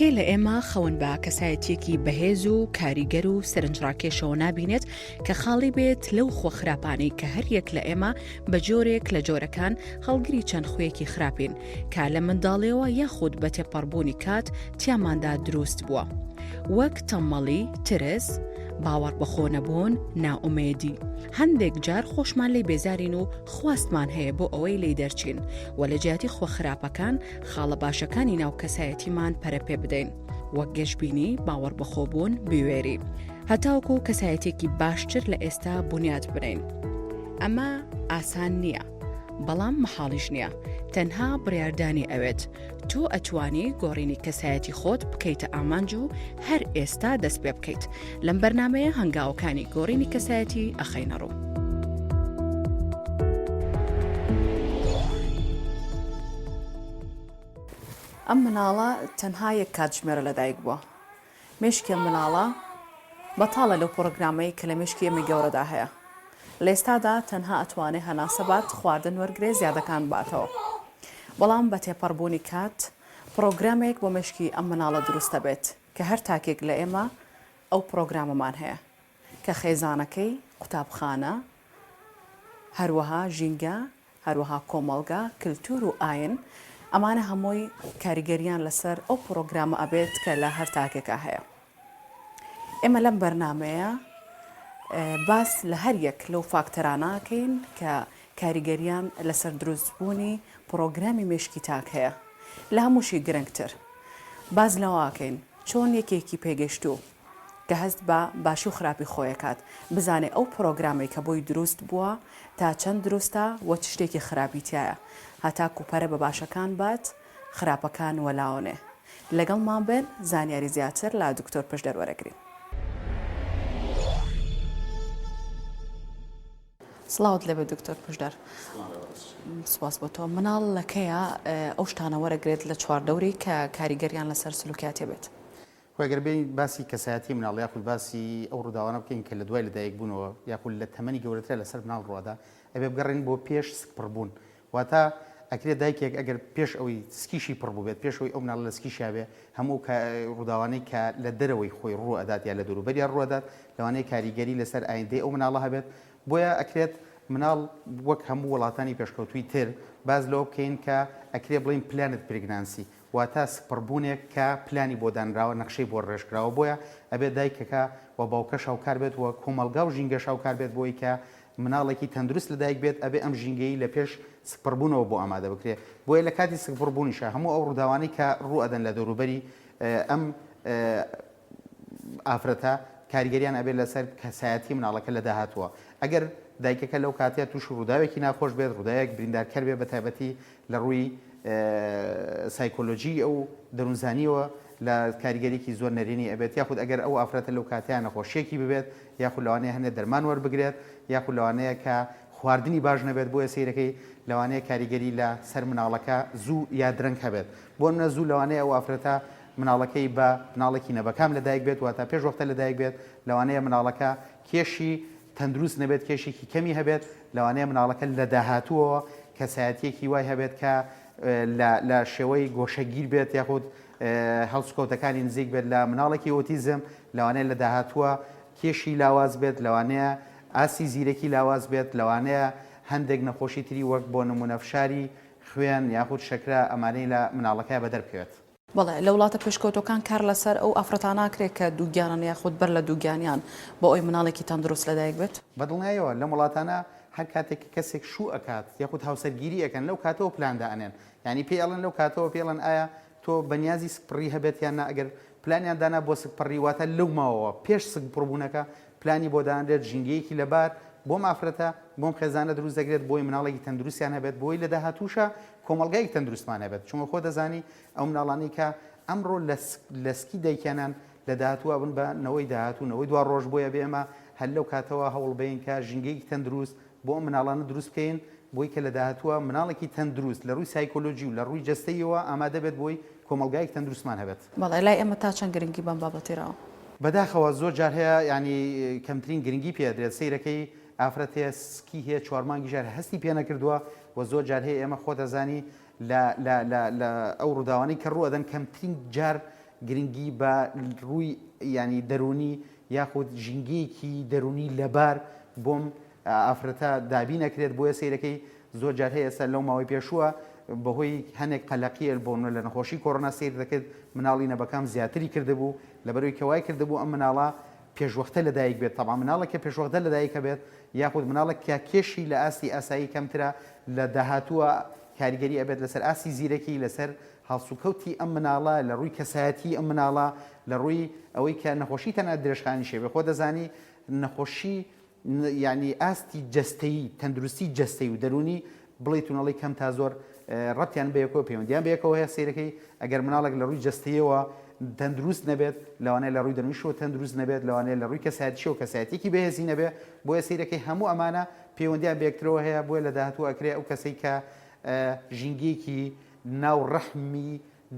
یەکێ لە ئێمە خەون بە کەسایەتیەکی بەهێز و کاریگەر و سەرنجڕاکێشەوە نابینێت کە خاڵی بێت لەو خۆ خراپانەی کە هەر یەک لە ئێمە بە جۆرێک لە جۆرەکان هەڵگری چەند خوێکی خراپین کا لە منداڵیەوە یاخود بە تێپەڕبوونی کات تیاماندا دروست بووە. وەک تەمەڵی، ترس، باوەڕ بەخۆ نەبوون، ناومێدی. هەندێک جار خۆشمان لێ بێزارین و خواستمان هەیە بۆ ئەوەی لێی دەرچین و لە جیاتی خۆ خراپەکان خاڵە باشەکانی ناو کەسایەتیمان پەرەپێ بدەین، وەک گەشتبینی، باوەڕ بەخۆبوون، بوێری. هەتاوکو کەسایەتێکی باشتر لە ئێستا بنیاد بنین. ئەمە ئاسان نییە، بەڵام مەحاڵیش نییە. تەنها بڕیاردانی ئەوێت تۆ ئەتوانی گۆڕینی کەسایەتی خۆت بکەیتە ئامانج و هەر ئێستا دەست پێ بکەیت. لەم بەرنامەیە هەنگاوەکانی گۆڕینی کەسایەتی ئەخەینە ڕوو. ئەم مناڵە تەنها یەک کاتژمێرە لەدایک بووە. مێشکی مناڵە بەتاڵە لەو پرۆگرامەی کە لە مێشکی ئێمەی گەورەدا هەیە. لە ئێستادا تەنها ئەتوانێت هەناسەبات خواردن وەرگێ زیادەکان باتەوە. بەڵام بە تێپەڕبوونی کات پرۆگرامێک بۆ مێشکی ئەم مناڵە دروستە بێت کە هەر تاکێک لە ئێمە ئەو پرۆگرامەمان هەیە کە خێزانەکەی، قوتابخانە، هەروەها ژینگە، هەروەها کۆمەڵگا، کللتور و ئاین، ئەمانە هەمووی کاریگەریان لەسەر ئەو پرۆگرامە ئەبێت کە لە هەر تاکێکە هەیە. ئێمە لەم بەرنامەیە باس لە هەر یەک لەو فاکتەراناکەین کە کاریگەریان لەسەر دروستبوونی پرۆگرامی مێشکی تاک هەیە. لە هەمووشی گرنگتر باز لەواکەین چۆن یەکێکی پێگەشتوو کە هەست بە باشی و خراپی خۆیەکات بزانێ ئەو پرۆگرامی کە بۆی دروست بووە تا چەند دروستە وە چ شتێکی خراپیتایە، هەتا کوپەرە بە باشەکان بات، خراپەکان وەلاوانێ. لەگەڵمان بێن زانیاری زیاتر لە دکتۆر پشدەر وەرەگرین. سڵاوت لەبێ دکتۆر پشدەر. سپاس بۆ تۆ. مناڵ لەکەیە ئەو شتانە وەرەگرێت لە چواردەوری کە کاریگەریان لەسەر سلوکیاتێ بێت؟ خۆگەر بێن باسی کەسایەتی مناڵ یاخود باسی ئەو ڕووداوانە بکەین کە لە دوای لەدایک بوونەوە یاخود لە تەمەنی گەورەترە لەسەر مناڵ ڕوادا ئەبێ بگەڕێن بۆ پێش سکپڕبوون. واتە ئەکرێت دایکێک ئەگەر پێش ئەوەی سکیشی پڕبوو بێت، پێش ئەوی ئەو مناڵ لە سکیشیا بێ، هەموو ڕووداوانەی کە لە دەرەوەی خۆی ڕوو ئەدات یا لە دووروبەریان ڕوودات لەوانەیە کاریگەری لەسەر ئایندەی ئەو مناڵە هەبێت. بۆیە ئەکرێت مناڵ وەک هەموو وڵاتانی پێشکەوتوی تر باز لەوە بکەین کە ئەکرێ بڵین پلانت پرگنانسی، واتە سپڕبوونێک کە پلانی بۆ دانراوە، نەخشەی بۆ ڕێژکراوە. بۆیە ئەبێ دایکەکە و باوکە شاوکار بێت و کۆمەلگا و ژینگە شاوکار بێت بۆی کە مناڵێکی تەندروست لەدایک بێت، ئەبێ ئەم ژینگەی لە پێش سپڕبوونەوە بۆ ئامادە بکرێت. بۆیە لە کاتی سپڕبوونیشە هەموو ئەو ڕووداوانەی کە ڕوو ئەدەن لە دەوروبەری ئەم ئافرەتە کاریگەریان ئەبێت لەسەر کەسایەتی مناڵەکە لە داهاتووە. ئەگەر دایکەکە لەو کاتێت تووش ڕووداوێکی ناخۆش بێت، ڕووداوێک بریندارکەر بێت، بە تایبەتی لە ڕووی سایکۆلۆژی ئەو دەروونزانیەوە لە کاریگەریکی زۆر نەرێنی ئەبێت، یاخود ئەگەر ئەو ئافرەتە لەو کاتیان نەخۆشیێکی ببێت، یاخود لەوانەیە هەندێک دەرمان وەربگرێت، یاخود لەوانەیە کە خواردنی باش نەبێت، بۆیە سەیرەکەی لەوانەیە کاریگەری لە سەر مناڵەکە زوو یا درەنگ هەبێت. بۆ منە زوو لەوانەیە ئەو ئافرەتە مناڵەکەی بە مناڵێکی نەبەکام لەدایک بێت، واتە پێش وەختە لەدایک بێت، لەوانەیە مناڵەکە کێشی تەندروست نەبێت، کێشێکی کەمی هەبێت، لەوانەیە مناڵەکە لە داهاتووەوە کەسایەتیەکی وای هەبێت کە لە شێوەی گۆشەگیر بێت، یاخود هەڵسوکەوتەکانی نزیک بێت لە مناڵێکی ئۆتیزم، لەوانەیە لە داهاتووە کێشی لاواز بێت، لەوانەیە ئاسی زیرەکی لاواز بێت، لەوانەیە هەندێک نەخۆشی تری وەک بۆ نمونە فشاری خوێن یاخود شەکرە ئەمانەی لە مناڵەکە بەدەربکەوێت. بەڵێ لە وڵاتە پێشکەوتەکان کار لەسەر ئەو ئافرەتاناکرێت کە دووگیانن یاخود بەر لە دووگیانیان بۆ ئەوی مناڵێکی تەندروست لەدایک بێت؟ بەدڵنیایەوە لەم وڵاتانە هەر کاتێک کەسێک شوو ئەکات یاخود هاوسەرگیری ئەەکەن لەو کاتەوە پلاندا ئەنێن، یعنی پێڵەن لەو کاتەوە پێڵەن ئایا تۆ بەنیازی سپڕی هەبێت یان نا. ئەگەر پلانیان دانا بۆ سپڕی واتە لەو ماوەوە پێش سک پڕبوونەکە پلانی بۆ دانرێت ژینگەیەکی لەبار بۆم ئافرەتە بۆم خێزانە دروست دەگرێت، بۆی مناڵێکی تەندروستیان هەبێت، بۆی لە داهاتووشە کۆمەلگایەک تەندروستمان هەبێت. چونکە خۆ دەزانی ئەو مناڵانی کە ئەمڕۆ لەسکی دایکیانان لە داهاتووە بن بە نەوەی داهاتوونەوەی دوا ڕۆژ، بۆیە بێ ئێمە هەر لەو کاتەوە هەوڵ بین کە ژینگەیەکی تەندروست بۆ ئەم مناڵانە دروست بکەین، بۆی کە لە داهاتووە مناڵێکی تەندروست لە ڕووی سایکۆلۆژی و لە ڕووی جەستەیەوە ئامادە بێت بۆی کۆمەلگایەک تەندروستمان هەبێت. بەڵێ لای ئێمە تا چەند گرنگی بەم بابەتێرەوە؟ بەداخەوە زۆر جار هەیە، ینی کەمترین گرنگی پێدرێت. سەیرەکەی ئافرەت هەیە سکی هەیە 4 مانگی ژار هەستی پێ نەکردووە و زۆر جار هەیە ئێمە خۆ دەزانی لە ئەو ڕووداوانەی کە ڕوو ئەدەن کەمترین جار گرنگی بە ڕووی ینی دەرونی یاخود ژینگەیەکی دەرونی لەبار بۆم ئافرەتە دابی نەکرێت بۆیە سیرەکەی زۆر جار هەیە ئێستا لەو ماوەی پێشووە بەهۆی هەنێک قەلەقیە بۆ لە نەخۆشی کۆڕۆنا سیر دەکرد مناڵی نەبەکەم زیاتری کردبوو لەبەرەوەی کەوای کردبوو ئەم مناڵە پێشوەختە لەدایک بێت تەڵام مناڵێکە پێشوەختە لەدایکە بێت یاخود مناڵێک کە کێشی لە ئاستی ئاسایی کەمترە لە داهاتووە کاریگەری ئەبێت لەسەر ئاسی زیرەکی لەسەر هەڵسوکەوتی ئەم مناڵە لە ڕووی کەسایەتی ئەم مناڵە لە ڕووی ئەوەی کە نەخۆشی تەنها درێژخانی شێوێ خۆ دەزانی نەخۆشی ینی ئاستی جەستەیی تەندروستی جەستەی و دەرونی بڵێ تونەڵی کەم تا زۆر ڕەتیان بەیەکەوە پەیوەندیان بەیەکەوە هەیە سیرەکەی ئەگەر مناڵێک لە ڕووی جەستەیەوە تەندروست نەبێت لەوانەیە لە ڕووی دەرونیشەوە تەندروست نەبێت لەوانەیە لە ڕووی کەسایەتیشەوە کەسایەتێکی بەهێزی نەبێت بۆیە سیرەکەی هەموو ئەمانە پەیوەندیان بەیەکترەوە هەیە بۆیە لە داهاتوو ئەکرێ ئەو کەسەی کە ژینگەیەکی ناو ڕەحمی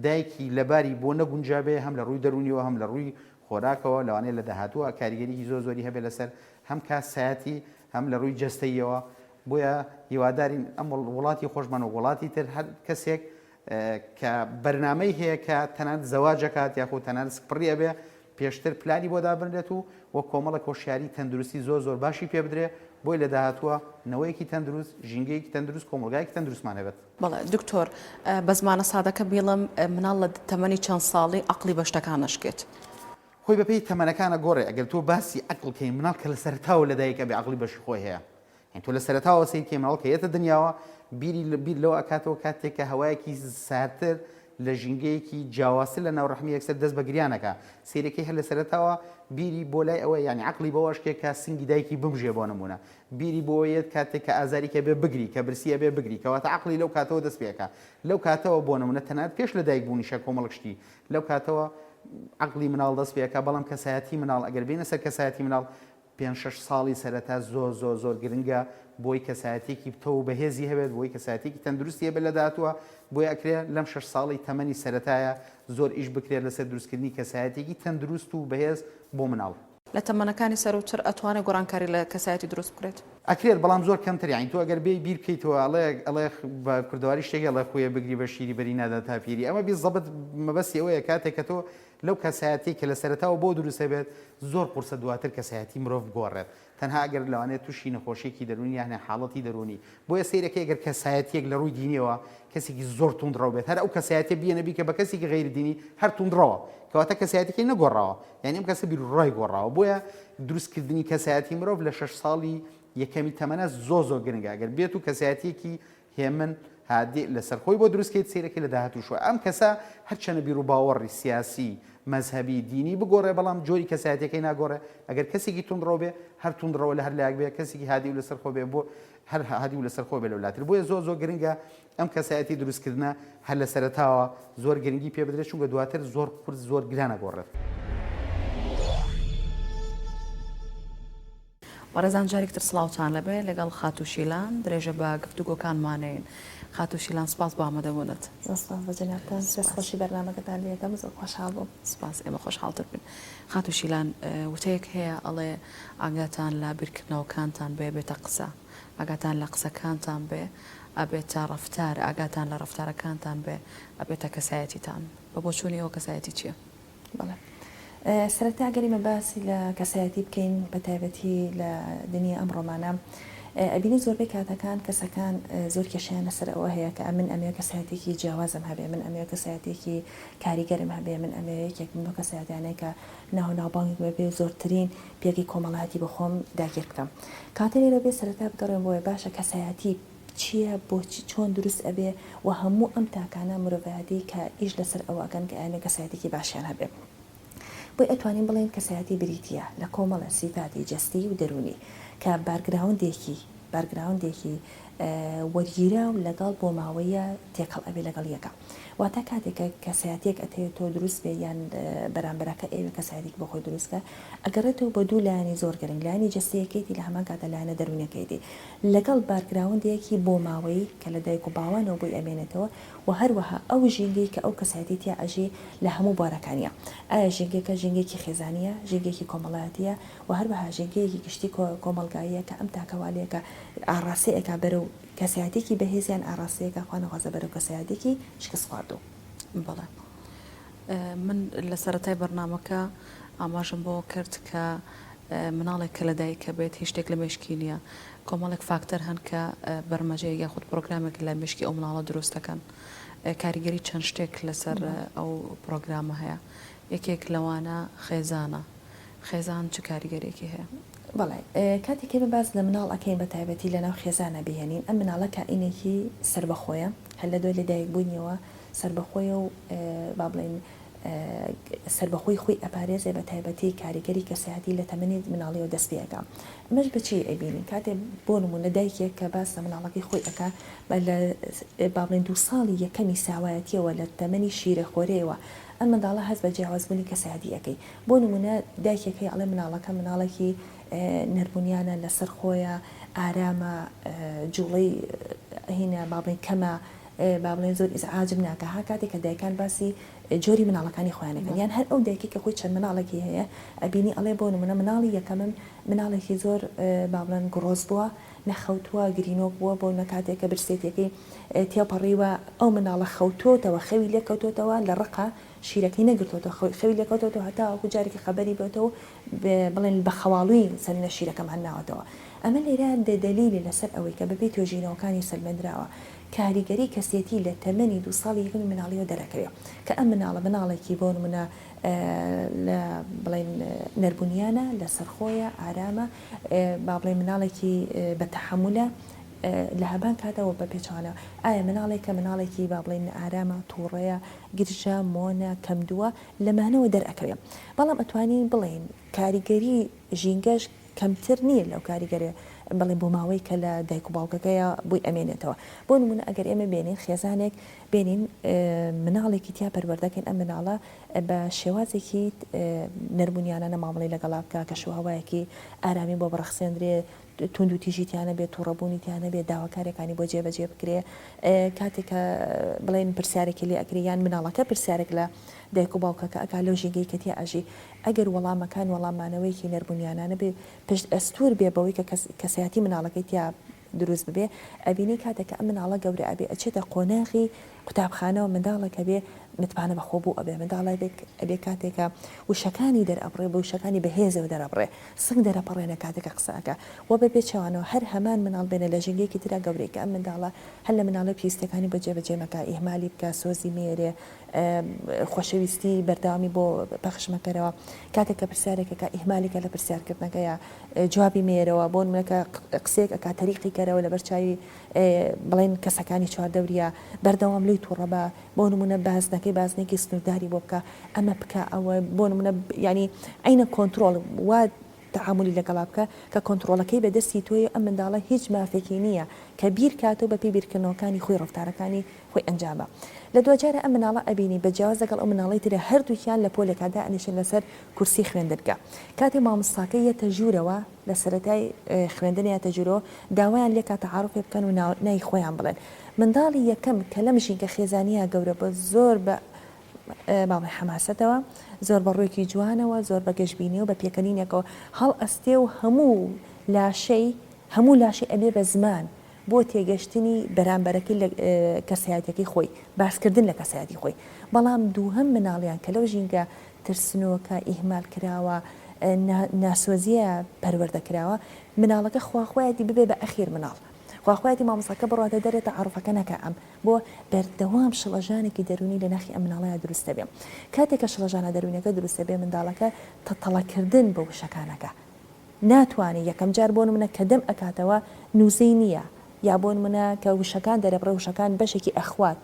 دایکی لەباری بۆ نەگونجابێ هەم لە ڕووی دەرونیەوە هەم لە ڕووی خۆراکەوە لەوانەیە لە داهاتووە کاریگەریی زۆری هەبێت لەسەر هەم کاسایەتی هەم لە ڕووی جەستەیەوە بۆیە هیوادارین ئەم وڵاتی خۆشمان و وڵاتی تر هەر کەسێک کە بەرنامەی هەیە کە تەنانەت زەواجەکات یاخود تەنانەت سپڕیە بێ پێشتر پلانی بۆ دابنرێت و وە کۆمەڵە کۆشیاری تەندروستی زۆر باشی پێ بدرێ بۆی لە داهاتووە نەوەیەکی تەندروست ژینگەیەکی تەندروست کۆمەلگایەکی تەندروستمان هەبێت. بەڵێ دکتۆر بە زمانە سادەکە بیڵم مناڵ لە تەمەنی چەند ساڵی عەقڵی بە شتەکان نەشکێت. خۆی بەپێی تەمەنەکانە گۆڕێ ئەگەر تۆ باسی عەقڵکەی مناڵ کە لە سەرتاوە لەدایکە بێ عەقڵی بەشی خۆی هەیە تۆ لە سەرتاوە سیرکەی مناڵ کە یەتە دنیاوە بیر لەوە ئەکاتەوە کاتێک کە هەوایەکی سارتر لە ژینگەیەکی جیاوازتر لە ناوڕەحمی یەکسەر دەست بە گریانەکە سیرەکەی هەر لە سەرتاوە بیری بۆ لای ئەوە ینی عەقڵی بەوەشکێک کە سنگی دایکی بمژێ بۆ نمونە بیری بۆیەت کاتێک کە ئازاریکە بێ بگری کە برسیە بێ بگری کەواتە عەقڵی لەو کاتەوە دەست پێکە لەو کاتەوە بۆ نمونە تەنانەت پێش لە دایک بوونیشە کۆمەڵکشتی لەو کاتەوە عەقڵی مناڵ دەست پێکە بەڵام کەسایەتی مناڵ ئەگەر بینە سەر کەسایەتی مناڵ 5-6 ساڵی سەرەتا زۆر گرنگە بۆی کەسایەتێکی تۆ بەهێزی هەبێت بۆی کەسایەتێکی تەندروستی هەبێت لە داهاتووە بۆی ئەکرێ لەم 6 ساڵی تەمەنی سەرەتایە زۆر ئیش بکرێت لەسەر دروستکردنی کەسایەتێکی تەندروست و بەهێز بۆ مناڵ. لە تەمەنەکانی سەرەوتر ئەتوانێت گۆڕانکاری لە کەسایەتی دروست بکرێت؟ ئەکرێت بەڵام زۆر کەمتر یانی تۆ ئەگەر بێ بیر بکەیتەوە ئەڵێ بە کوردەواری شتێکی ئەڵێ خۆیە بگری بە شیری بەری نادا تا پیری ئەمە بی زەبەت مەبەستی ئەوەیە کاتێک کە تۆ لەو کەسایەتی کە لە سەرەتاوە بۆ دروست بێت زۆر قورسە دواتر کەسایەتی مرۆڤ بگۆڕێت تەنها ئەگەر لەوانێت تووشی نەخۆشیێکی دەرونی یانە حاڵەتی دەرونی بۆیە سیرەکەی ئەگەر کەسایەتێک لە ڕووی دینیەوە کەسێکی زۆر توندڕەو بێت هەر ئەو کەسایەتە بیەنەبی کە بە کەسێکی غەیری دینی هەر توندڕەوە کەواتە کەسایەتێکی نەگۆڕاوە یعنی ئەم کەسە بیرڕای گۆڕاوە بۆیە دروستکردنی کەسایەتی مرۆڤ لە 6 ساڵی یەکەمی تەمەنە زۆر گرنگە ئەگەر بێت و کەسایەتێکی هێمن هادێ لەسەر خۆی بۆ دروستکەیت سیرەکەی لە داهاتووشوە ئەم کەسە هەرچەنە بیر و باوەڕی سیاسی مەذهبی دینی بگۆڕێ بەڵام جۆری کەسایەتەکەی ناگۆڕێ ئەگەر کەسێکی توندڕەو بێ هەر توندڕەوە لە هەر لایەک بێ کەسێکی هادی و لەسەر خۆ بێ بۆ هەر هادی و لەسەر خۆ بێ لەولاتر بۆیە زۆر گرنگە ئەم کەسایەتی دروستکردنە هەر لە سەرەتاوە زۆر گرنگی پێ بدرێت چونکە دواتر زۆر گرانە گۆڕێت. وەرەزان جارێکتر سڵاوتان لەبێ لەگەڵ خاتوشیلان درێژە بە گفتوگۆکانمانەیە خاتوشیلان سپاس بۆ ئامادەبوونت. خۆشی بەرنامەکەتان لێکەم زۆر خۆشحاڵ بووم. سپاس ئێمە خۆشحاڵتر بن. خاتوشیلان وتەیەک هەیە ئەڵێ ئاگاتان لە بیرکردنەوەکانتان بێ بێتە قسە ئاگاتان لە قسەکانتان بێ ئەبێتە ڕەفتار ئاگاتان لە ڕەفتارەکانتان بێ ئەبێتە کەسایەتیتان بە بۆچوونی ئەوە کەسایەتی چییە؟ بەڵێ سەرەتا گەریمە باسی لە کەسایەتی بکەین بە تایبەتی لە دنیا ئەمڕۆمانە ئەبینی زۆربەی کاتەکان کەسەکان زۆر کێشیان لەسەر ئەوە هەیە کە من ئەمێ کەسایەتێکی جیاوازم هەبێ من ئەمێ کەسایەتێکی کاریگەرم هەبێ من ئەمێ یەکێک من بۆ کەسایەتیانەیە کە ناوبانگ بێ زۆرترین پێکی کۆمەڵایەتی بە خۆم داگیر بکەم کاتێ لە بێ سەرەتا بگەڕێن بۆیە باشە کەسایەتی چییە بۆچی چۆن دروست ئەبێ و هەموو ئەم تاکانە مرۆڤایەتی کە ئیش لەسەر ئەوەکەن کە ئەمێ کەسایەتێکی باشیان هەبێ بۆی ئەتوانین بڵێن کەسایەتی بریتیە لە کۆمەڵە سیفاتی جەستی و دەرونی کە بارگراوندێکی وەرگیرە و لەگەڵ بۆ ماوەیە تێکەڵ ئەبێ لەگەڵ یەکە واتە کاتێکە کەسایەتێک ئەتەوێت تۆ دروست بێ یان بەرامبەرەکە ئێوە کەسایەتێک بۆ خۆی دروستکە ئەگەڕێتەوە بە دوو لایانی زۆر گرنگ لایانی جەستەیەکەیتی لە هەمان کاتە لایەنە دەرونەکەیتی لەگەڵ بارگراوندێکی بۆ ماوەی کە لە دایک و باوانەوە بۆی ئەمێنێتەوە و هەروەها ئەو ژینگەی کە ئەو کەسایەتی تیا ئەژی لە هەموو بوارەکانیە ئایا ژینگەکە ژینگێکی خێزانیە ژینگێکی کۆمەڵایەتیە و هەروەها ژینگەیەکی گشتی کۆمەلگاییە کە ئەم تاکەوالەیەکە ئاڕاستەیەکە بەرەو کەسایەتێکی بەهێزیان ئاڕاستەیەکە خوانەخوازە بەرەو کەسایەتێکی شکست خواردوو. بەڵێ من لە سەرەتای بەرنامەکە ئاماژم بۆ کرد کە مناڵێک کە لەدایکە بێت هیچ شتێک لە مێشکی نییە کۆمەڵێک فاکتەر هەن کە بەرمەجەیە یاخود پرۆگرامێک لە مشکی ئەو مناڵە دروست دەکەن کاریگەری چەند شتێک لەسەر ئەو پرۆگرامە هەیە یەکێک لەوانە خێزانە خێزان چ کاریگەرێکی هەیە بەڵێ کاتێکی بە باز لە مناڵ ئەەکەین بە تایبەتی لە ناو خێزانە بهێنین ئەم مناڵە کائینێکی سربەخۆیە هەر لە دوای لەدایک بوونیەوە سربەخۆیە و با بڵێن سربەخۆی خۆی ئەپارێزێ بە تایبەتی کاریگەری کەسایەتی لە تەمەنی مناڵیەوە دەست پێەکە ئەمەش بچی ئەبینین کاتێ بۆ نمونە دایکێک کە باس لە مناڵەکەی خۆی ئەکا لە با بڵێن 2 ساڵی یەکەمی ساوایەتیەوە لە تەمەنی شیرە خۆرەوە ئەم منداڵە هەست بە جیاوازبوونی کەسایەتی ئەەکەی بۆ نمونە دایکێکی ئەڵێ مناڵەکە مناڵێکی نەربوونیانە لەسەر خۆیە ئارامە جوڵەی هینە با بڵێن کەمە با بڵێن زۆر ئیزعاجم ناکە ها کاتێک کە دایکان باسی جۆری مناڵەکانی خۆیانەکەن یان هەر ئەو دایکی کە خۆی چەند مناڵێکی هەیە ئەبینی ئەڵێ بۆ نمونە مناڵی یەکەمم مناڵێکی زۆر با بڵێن گڕۆز بووە نەخەوتووە گرینۆک بووە بۆ نەکاتێک کە برسێتێکی تێپەڕیوە ئەو مناڵە خەوتۆتەوە خەوی لێکەوتۆتەوە لە ڕقە شیرەکەی نەگرتۆتەوە خەوی لێکەوتۆتەوە هەتاوەکو جارێکی خەبەری بێتەوە بڵێن بە خەواڵووی سەرینە شیرەکەم هەناوەتەوە ئەمە لێرە دەلیلی لەسەر ئەوەی کە بەبێ توێژینەوەکانی سەلمەندراوە کاریگەری کەسێتی لە تەمەنی 2 ساڵی یەکەمی مناڵیەوە دەرەکەوێت کە ئەم مناڵێکی بۆ نمونە لە بڵێن نەربوونیانە لە سەرخۆیە ئارامە با بڵێن مناڵێکی بە تەحملە لە هەبان کاتەوە بە پێچوانە ئایا مناڵێکی با بڵێن ئارامە تووڕەیە گرژە مۆنە کەمدووە لەمانەوە دەرەکەوێت بەڵام ئەتوانین بڵێن کاریگەری ژینگەش کەمتر نییە لەو کاریگەرێ بڵێ بۆ ماوەی کە لە دایک و باوکەکەیە بووی ئەمێنێتەوە بۆ نمونە ئەگەر ئێمە بێنین خێزانێک بێنین مناڵێکی تیا پەروەردەکەین ئەم مناڵە بە شێوازێکی نەربوونیانە نەمامەڵی لەگەڵا بکە کە شوهاوایەکی ئارامی بۆ بەڕەخسێنرێ تونند و تیژیتیانە بێت تووڕەبوونی تیانە بێت داواکارەکانی بۆ جێبەجێ بکرێ کاتێک کە بڵێن پرسیارێکی لێ ئەکریان مناڵەکە پرسیارێک لە دایک و باوکەکە ئەکا لەو ژینگەی کە تیا ئەژی ئەگەر وەڵامەکان وەڵامانەوەیکی نەربوونیانانە بێ پشت ئەستور بێ بەوەی کە کەسایەتی مناڵەکەی تیا دروست ببێ ئەبینی کاتێک ئەم مناڵە گەورە ئەبێ ئەچێتە قۆناغی قوتابخانەوە منداڵەکە بێ متمانە بەخۆ بوو ئەبێ منداڵە ئەبێ کاتێکە وشەکانی دەرئەبڕێ بە وشەکانی بەهێزەوە دەرەبڕێ سنگ دەرەپەڕێنە کاتێکە قسەکە وە بە بێچەوانەوە هەر هەمان مناڵ بێنە لە ژینگەیەکی ترا گەورەیکە ئەم منداڵە هەر لە مناڵە پێویستەکانی بە جێبەجێمەکە ئیهمالی بکە سۆزی مێرێ خۆشەویستی بەرداوامی بۆ پەخشمەکەرەوە کاتێک کە پرسیارێکەکە ئیهمالیکە لە پرسیارکردنەکەیە جوابی مێرەوە بۆ نمونەکە قسێک ئەکا تەریقی کەرەوە لە بەرچاوی بڵێن کەسەکانی چواردەوریە بەردەوام لێی تووڕەبە بۆ نمونە بازنێکی سنوورداری بۆ بکە ئەمە بکە ئەوە بۆ نمونە ینی عینە کۆنتترۆل وا تعاملی لەگەڵا بکە کە کۆنتترۆلەکەی بەدەستی تۆی ئەم منداڵە هیچ مافێکی نییە کە بیر کاتەوە بە پێی بیرکردنەوەکانی خۆی ڕفتارەکانی خۆی ئەنجامە لە دوجارە ئەم مناڵە ئەبینی بەجیاواز لەگەڵ ئەو مناڵی ترە هەردووکیان لە پۆلێکادا ئەنیشن لەسەر کورسی خوێندنگە کاتی مامۆستاکە یەتە ژوورەوە لە سەرەتای خوێندن یاتە ژوورەوە داوایان لێ کاتە عارفێ بکەن و نای خۆیان بڵێن منداڵی یەکەم کە لەم ژینگە خێزانیە گەورە بە زۆر بە باڵی حەماسەتەوە زۆر بە ڕوویەکی جوانەوە زۆر بە گەشتبینی و بە پێکەنینێکەوە هەڵ ئەستێ و هەموو لاشەی ئەبێ بە زمان بۆ تێگەشتنی بەرامبەرەکەی لە کەسایەتەکەی خۆی باسکردن لە کەسایەتی خۆی بەڵام دووهەم مناڵیان کە لەو ژینگە ترسنەوەکە ئیهمال کراوە ناسۆزیە پەروەردەکراوە مناڵەکە خواخوایەتی ببێ بە ئەخیر مناڵ خواخوایەتی مامۆستاکە بڕاتە دەرێتە عروفەکە نەکە ئەم بۆ بەردەوام شڵەژانێکی دەرونی لە ناخی ئەم مناڵەیە دروستە بێ کاتێکە شڵەژانە دەرونیەکە دروستە بێ منداڵەکە تەتەڵەکردن بە وشەکانەکە ناتوانێت یەکەم جار بۆ نمونە کە دەم ئەکاتەوە نووزەی نییە یا بۆ نمونە کە وشەکان دەرەبڕە وشەکان بەشێکی ئەخوات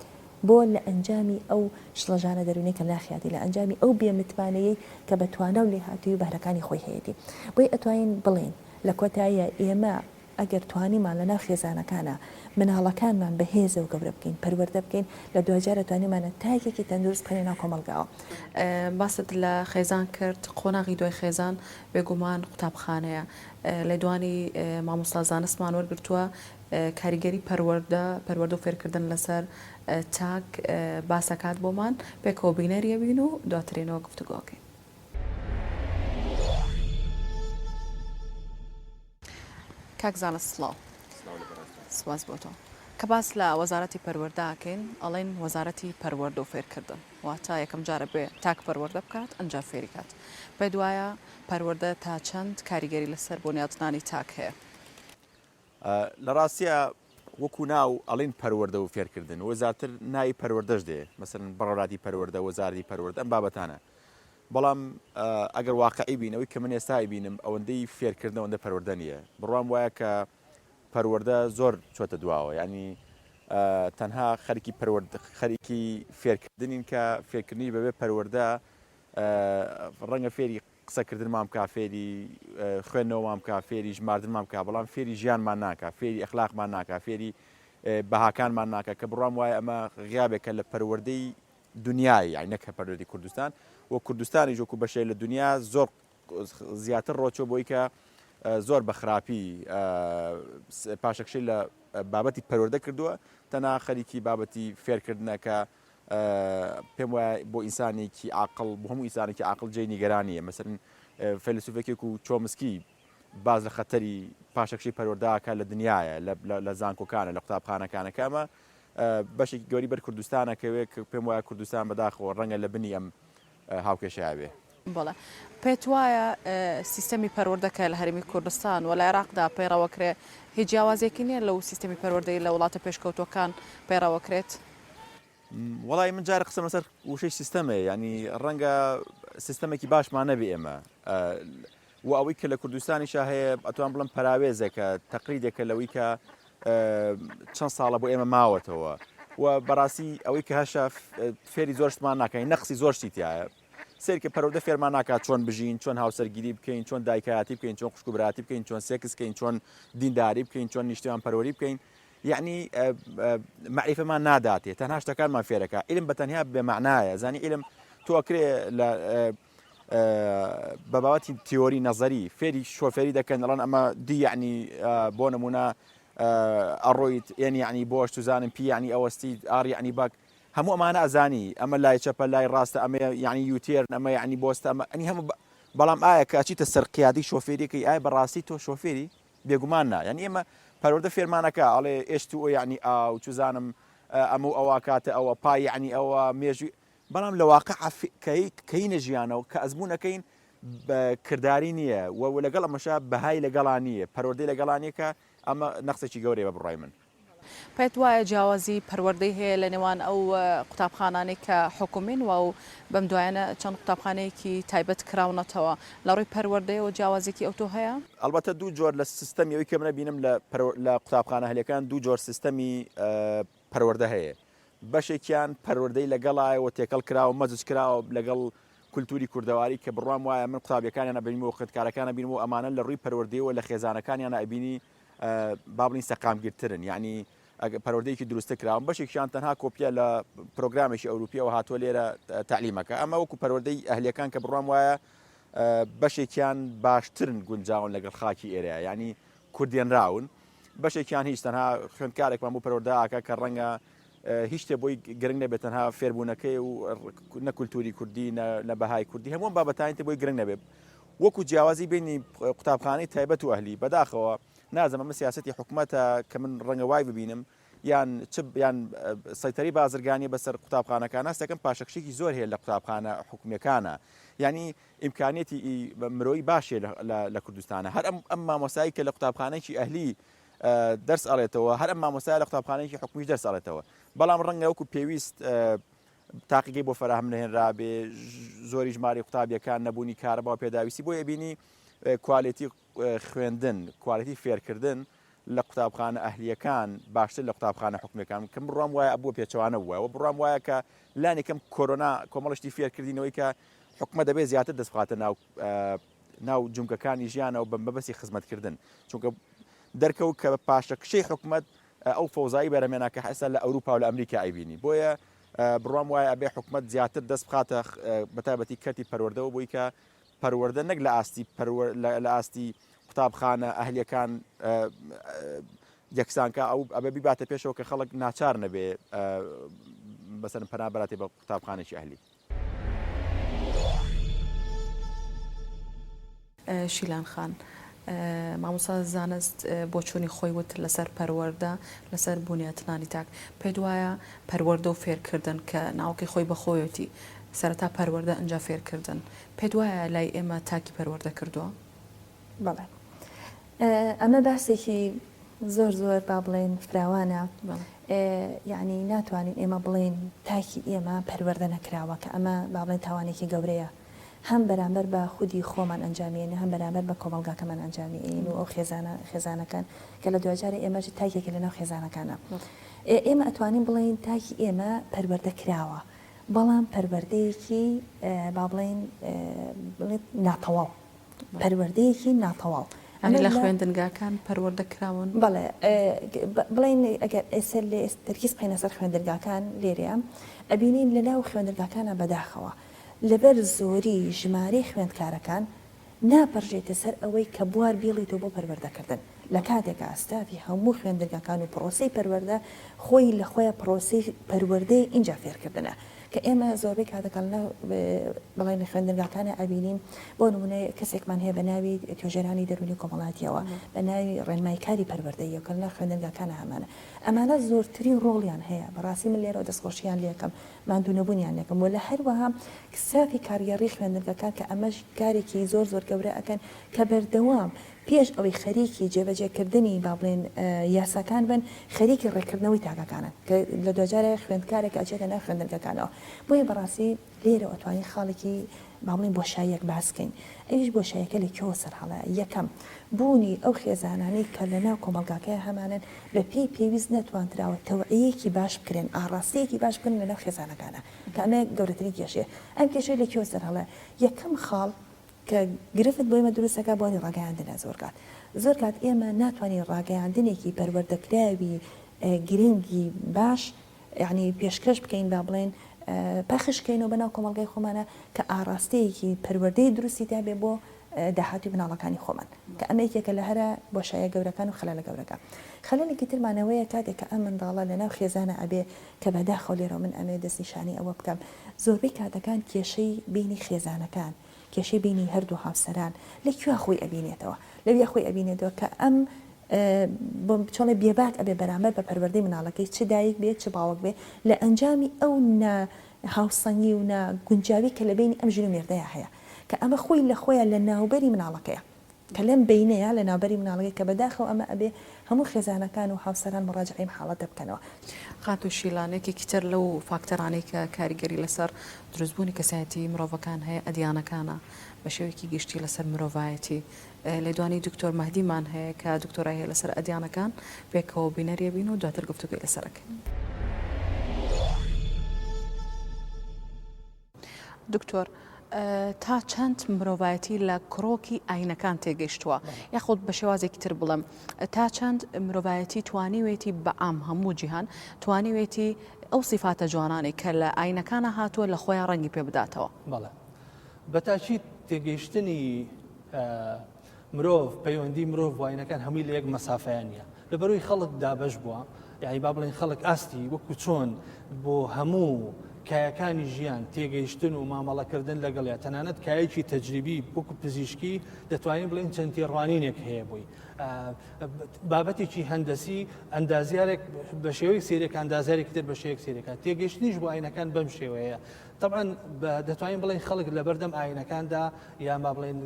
بۆ لە ئەنجامی ئەو شڵەژانە دەرونی کە ناخیاتی لە ئەنجامی ئەو بێمتوانەیەی کە بەتوانە و لێ هاتووی بەهرەکانی خۆی هەیەی بۆی ئەتوانین بڵێن لە کۆتاییە ئێمە ئەگەر توانیمان لە ناو خێزانەکانە مناڵەکانمان بەهێزە و گەورە بکەین پەروەردە بکەین لە دوجارە توانیمانە تایەکێکی تەندروست بکەین ناو کۆمەلگاوە باست لە خێزان کرد قۆناغی دوای خێزان بێگومان قوتابخانەیە لە دوانی مامۆستا زانستمان وەرگرتووە کاریگەری پەروەردە و فێرکردن لەسەر چاک باسەکات بۆمان پێکەوە بینەریە بین و دواترێنەوە گفتوگۆکەین کاک زانست سڵاو سواز بۆ تۆ کە باس لە وەزارەتی پەروەردەکەین ئەڵێن وەزارەتی پەروەردە و فێرکردن واتە یەکەم جارە بێ تاک پەروەردە بکات ئەنجا فێری کات پێ دوایە پەروەردە تا چەند کاریگەری لەسەر بۆنیاتنانی تاک هەیە لە ڕاستیە وەکو ناو ئەڵین پەروەردە و فێرکردن وەزارتر ناوی پەروەردەش دێ مەسەن بەڕێوەبەری پەروەردە وەزارەتی پەروەردە ئەم بابەتانە بەڵام ئەگەر واقعی بینەوەی کە من ئێستا بینم ئەوەندەی فێرکردن ئەوەندە پەروەردە نییە بڕوام وایە کە پەروەردە زۆر چۆتە دواوە ینی تەنها خەریکی فێرکردنین کە فێرکردنی بەبێ پەروەردە ڕەنگە فێری قسەکردن مام کا فێری خوێندنەوە مام کا فێری ژماردن مام کا بەڵام فێری ژیانمان ناکە فێری ئەخلاقمان ناکە فێری بەهاکانمان ناکە کە بڕام وایە ئەمە غیابێکە لە پەروەردەی دنیای یعنی نەکە پەروەردەی کوردستان و کوردستانی ژۆکو بەشەی لە دنیا زۆر زیاتر ڕۆچۆ بۆی کە زۆر بە خراپی پاشەکشەی لە بابەتی پەروەردە کردووە تەنها خەریکی بابەتی فێرکردنەکە پێم وایە بۆ ئینسانێکی عاقڵ بۆ هەموو ئینسانێکی عاقڵ جێی نیگەرانیە مەسەرن فەیلسوفێکێک و چۆمسکی باز لە خەتەری پاشەکشەی پەروەردەکە لە دنیاە لە زانکۆکانە لە قوتابخانەکانەکەمە بەشێکی گەوری بەر کوردستانەکەوێت کە پێم وایە کوردستان بەداخەوە ڕەنگە لە بنی ئەم هاوکێشایە بێ بەڵێ پێت وایە سیستەمی پەروەردەکە لە هەرمی کوردستان و لە عێراقدا پەیڕەوەکرێ هیچ جیاوازێکی نییە لەو سیستەمی پەروەردەی لە وڵاتە پێشکەوتوەکان پەیڕەوەکرێت وڵی من جارە قسە لەسەر وشەی سیستەمێ ینی ڕەنگە سیستەمێکی باشمان نەبێ ئێمە و ئەوەی کە لە کوردستانیشا هەیە ئەتوان بڵم پەراوێزێکە تەقلیدێکە لەوەی کە چەند ساڵە بۆ ئێمە ماوەتەوە و بەڕاستی ئەوەی کە هەشە فێری زۆر شتمان ناکەین نەقسی زۆر شتیایە سێرکە پەرۆدە فێرمان ناکات چۆن بژین چۆن هاوسەرگیری بکەین چۆن دایکایەتی بکەین چۆن خوشکوبراتی بکەین چۆن سێکس بکەین چۆن دینداری بکەین چۆن نیشتیان پەروەری بکەین یعنی معریفەمان ناداتێت تەنها شتەکانمان فێرەکە علم بەتەنیا بێمەعنایە زانی علم تۆکرێ لە بە بابەتی تیۆری نەزەری فێری شۆفێری دەکەن ئەڵەن ئەمە دی یعنی بۆ نمونە ئەڕۆیت یعنی بۆش توزانم پی یعنی ئەوەستی ئار یعنی باک هەموو ئەمانە ئەزانی ئەمە لای چەپە لای ڕاستە ئەمە یعنی یوتێر ئەمە یعنی بۆستە ئەمە ئەنی هەموو بەڵام ئایا کە ئەچیتە سەر قیادی شۆفێریەکەی ئایا بەڕاستی تۆ شۆفێری بێگومان نا یعنی ئێمە پەروەردە فێرمانەکە ئەڵێ ئێشت و یعنی ئاو چوزانم ئەموو ئەوە کاتە ئەوە پای یعنی ئەوە مێژوی بەڵام لە واقع کەینە ژیانەوە کە ئەزمونونەکەین کردداری نییە و لەگەڵ ئەمەشا بەهای لەگەڵان نییە پەروەردەی لەگەڵانیەکە ئەمە نەخسێکی گەورەیە بە بڕای من پێت وایە جیاوازی پەروەردەی هەیە لە نێوان ئەو قوتابخانانەی کە حکومین و بەم دوایانە چەند قوتابخانەیەکی تایبەت کراونەتەوە لە ڕووی پەروەردەیەوە جیاوازێکی ئەوتۆ هەیە ئەلبەتە دوو جۆر لە سیستەمیەوەی کە منە بینم لە قوتابخانە هەلەکان دوو جۆر سیستەمی پەروەردە هەیە بەشێکیان پەروەردەی لەگەڵایەوە تێکەڵ کراوە مەزج کراوە لەگەڵ کولتوری کوردەواری کە بڕوام وایە من قوتابیەکانیان ئەبینیمەوە خوێندکارەکانە بینەوە ئەمانە لە ڕووی پەروەردەیەوە لە خێزانەکانیان ئەبینی بابلین سەقامگیرترن یعنی پەروەردەیەکی دروستە کراون بەشێکیان تەنها کۆپیە لە پرۆگرامێکی ئەوروپیەوە هاتووە لێرە تعلیمەکە ئەمە وەکو پەروەردەی ئەهلیەکان کە بڕوام وایە بەشێکیان باشترن گونجاون لەگەڵ خاکی ئێرەیە ینی کوردێنراون بەشێکیان هیچ تەنها خوێندکارێکمان بۆ پەروەردەکە کە ڕەنگە هیچ شتێ بۆی گرنگ نەبێت تەنها فێربوونەکەی و نەکولتوری کوردی نە بەهای کوردی هەموو بابەتانیتە بۆی گرنگ نەبێت وەکو جیاوازی بینی قوتابخانەی تایبەت و ئەهلی بەداخەوە نازم ئەمە سیاسەتی حکوومەتە کە من ڕەنگە وای ببینم یان سەیتەری بازرگانی بەسەر قوتابخانەکان هەستەکەم پاشەکشێکی زۆر هەیە لە قوتابخانە حکوومیەکانە ینی ئیمکانێتی مرۆی باشێ لە کوردستانە هەر ئەم مامۆسایی کە لە قوتابخانەیەکی ئەهلی دەرس ئەڵێتەوە هەر ئەم مامۆسای لە قوتابخانەیەکی حکومیش دەرس ئەڵێتەوە بەڵام ڕەنگە وەکو پێویست تاقیگەی بۆ فەرهەم نەهێنرا بێ زۆری ژماری قوتابیەکان نەبوونی کارەبا و پێداویستی بۆ یبینی کوالیتی خوێندن کوالیتی فێرکردن لە قوتابخانە ئەهلیەکان باشتر لە قوتابخانە حکوومیەکان کەم بڕام وایە بووە پێچەوانە وایە و بڕام وایە کە لانێکم کۆرۆنا کۆمەڵشتی فێرکردنەوەی کە حکومە دەبێت زیاتر دەست بخاتە ناو جونکەکانی ژیانەوە بە مەبەستی خزمەتکردن چونکە دەرکەوت کە پاشەکشەی حکومەت ئەو فەوزایی بەرەمێنا کە حەسە لە ئەوروپا و لە ئەمریکا ئایبینی بۆیە بڕام وایە ئەبێ حکومەت زیاتر دەست بخاتە بەتایبەتی کەتی پەروەردەوە بۆی کە پەروەردە نەک لە ئاستی قوتابخانە ئەهلیەکان یەکسانکە ئەو ئەبێ بیباتە پێشەوە کە خەڵک ناچار نەبێ بەسەر پەنابەراتی بە قوتابخانێکی ئەهلی شیلان خان مامۆستا زانست بۆ چوونی خۆی وت لەسەر پەروەردە لەسەر بوونیەتنانی تاک پێ وایە پەروەردە و فێرکردن کە ناوکی خۆی بەخۆیەتی سەرەتا پەروەردە ئەنج فێرکردن پێ وایە لای ئێمە تاکی پەروەردە کردووە بەڵێ ئەمە باسێکی زۆر با بڵێن فراوانە یعنی ناتوانین ئێمە بڵێن تاکی ئێمە پەروەردە نەکراوە کە ئەمە با بڵێن تاوانێکی گەورەیە هەم بەرامبەر بە خودی خۆمان ئەنجامێنە هەم بەرامبەر بە کۆمەلگاکەمان ئەنجامێنین و ئەو خێزانەکان کە لە دوجارە ئێمەش تاکێکی لەناو خێزانەکانە ئێمە ئەتوانین بڵێن تاکی ئێمە پەروەردە کراوە بەڵام پەروەردەیەکی با بڵێن ناتەواو پەروەردەیەکی ناتەواو ئەمە لە خوێندنگاکان پەروەردە کراون بەڵێ بڵێن ئەگەر ئێسەر لێ تەرکیز بخەینە سەر خوێندنگاکان لێرەیە ئەبینین لەناو خوێندنگاکانە بەداخەوە لەبەر زۆری ژمارەی خوێندکارەکان ناپەڕژێتە سەر ئەوەی کە بوار بیڵیتەوە بۆ پەروەردەکردن لە کاتێکە ئاستافی هەموو خوێندنگاکان و پرۆسی پەروەردە خۆی لە خۆیان پرۆسی پەروەردەی اینجا فێرکردنە کە ئێمە زۆربەی کاتەکەڵ بڵێن خوێندنگاکانە ئەبینین بۆ نمونەیە کەسێکمان هەیە بە ناوی توێژەرانی دەرونی کۆمەڵاتیەوە بە ناوی ڕێنماییکاری پەروەردەیە کە لە خوێندنگاکانە هەمانە ئەمانە زۆرترین ڕۆڵیان هەیە بەڕاستی من لێرە دەستخۆشییان لێکم مادوونەبوونیان لێکم و لە هەروەها سافی کاریگەڕی خوێندنگەکان کە ئەمەش کارێکی زۆر گەورە ئەکەن کە بەردەوام پێش ئەوەی خەریکی جێبەجێکردنی با بڵێن یاساکان بن خەریکی ڕێکردنەوەی تاکەکانن کە لە دوجارە خوێندکارێک ئەچێتە ناو خوێندنگەکانەوە بۆیە بەڕاستی لێرە ئەتوانی خاڵێکی با بڵێن بۆشاییەک باسکەین ئەویش بۆشاییەکە لە کێوە سەرهەڵە یەکەم بوونی ئەو خێزانانەی کە لە ناو کۆمەلگاکەی هەمانن بە پێویست نەتوانراوە تەوعەیەکی باش بکرێن ئاڕاستەیەکی باش بکەن لە ناو خێزانەکانە کە ئەمە گەورەترین کێشەیە ئەم کێشەی لە کێوە سەرهەڵە یەکەم خاڵ کە گرفت بۆ ئێمە دروستەکە بۆنی ڕاگەیاندنە زۆر کات ئێمە ناتوانین ڕاگەیاندنێکی پەروەردەکراوی گرنگی باش یعنی پێشکەش بکەین با بڵێن پەخشکەینەوە بەناو کۆمەلگای خۆمانە کە ئاڕاستەیەکی پەروەردەی دروستی تا بێ بۆ داهاتی مناڵەکانی خۆمان کە ئەمە یەکێکە لە هەرە بۆشایە گەورەکان و خەلەلە گەورەکە خەلەلێکی ترمانەوەیە کاتێک کە ئەم منداڵە لەناو خێزانە ئەبێ کە بەداخەو لێرە من ئەمێ دەستنیشانی ئەوە بکەم زۆربەی کاتەکان کێشەی بینی خێزانەکان کێشەی بینی هەردوو هاوسەران لەکوێ خۆی ئەبینێتەوە لەوێ خۆی ئەبینێتەوە کە ئەم چۆڵێ بێبات ئەبێ بەرامبەر بە پەروەردەی مناڵەکەی چ دایک بێت چ باوەک بێ لە ئەنجامی ئەو هاوسەنگی و گونجاوی کە لە بینی ئەم ژن و مێردەیە هەیە کە ئەمە خۆی لە خۆیان لە ناوبەری مناڵەکەیە کە لەم بینەیە لە ناوبەری مناڵەکەی کە بەداخەوە ئەمە ئەبێ هەموو خێزانەکان و هاوسەران مڕاجعەی حاڵەتە بکەنەوە قات و شیلانێکی تر لەو فاکتەرانەی کە کاریگەری لەسەر دروستبوونی کەسایەتی مرۆڤەکان هەیە ئەدیانەکانە بە شێوەیەکی گشتی لەسەر مرۆڤایەتی لێدوانی دکتۆر مەهدیمان هەیە کە دکتۆرای هەیە لەسەر ئەدیانەکان پێکەوە بینەریە بین و دواتر گفتوگوی لەسەرەکەین. دکتۆر تا چەند مرۆڤایەتی لە کڕۆکی ئاینەکان تێگەیشتووە یاخود بە شێوازێکی تر بڵم تا چەند مرۆڤایەتی توانیوێتی بە ئام هەموو جیهان توانیوێتی ئەو سیفاتە جوانانی کە لە ئاینەکانە هاتووە لە خۆیان ڕەنگی پێ بداتەوە. بەڵێ بەتاچیت تێگەیشتنی مرۆڤ پەیوەندی مرۆڤ واینەکان هەمووی لە یەک مەسافەیانە لەبەروی خەڵک دابەش بووە یعنی با بڵێن خەڵک ئاستی وەکو چۆن بۆ هەموو کایەکانی ژیان تێگەیشتن و مامەڵەکردن لەگەڵیا تەنانەت کایەکی تەجریبی وەکو پزیشکی دەتوانین بڵێن چەند تێڕوانینێک هەیە بووی بابەتێکی هەندەسی ئەندازیارێک بە شێوەی سێرێک ئەندازارێکی تر بە شەیەک سێرەکە تێگەیشتنیش بۆ ئاینەکان بەم شێوەیە طبعا دەتوانین بڵێن خەڵک لە بەردەم ئاینەکاندا یان با بڵێن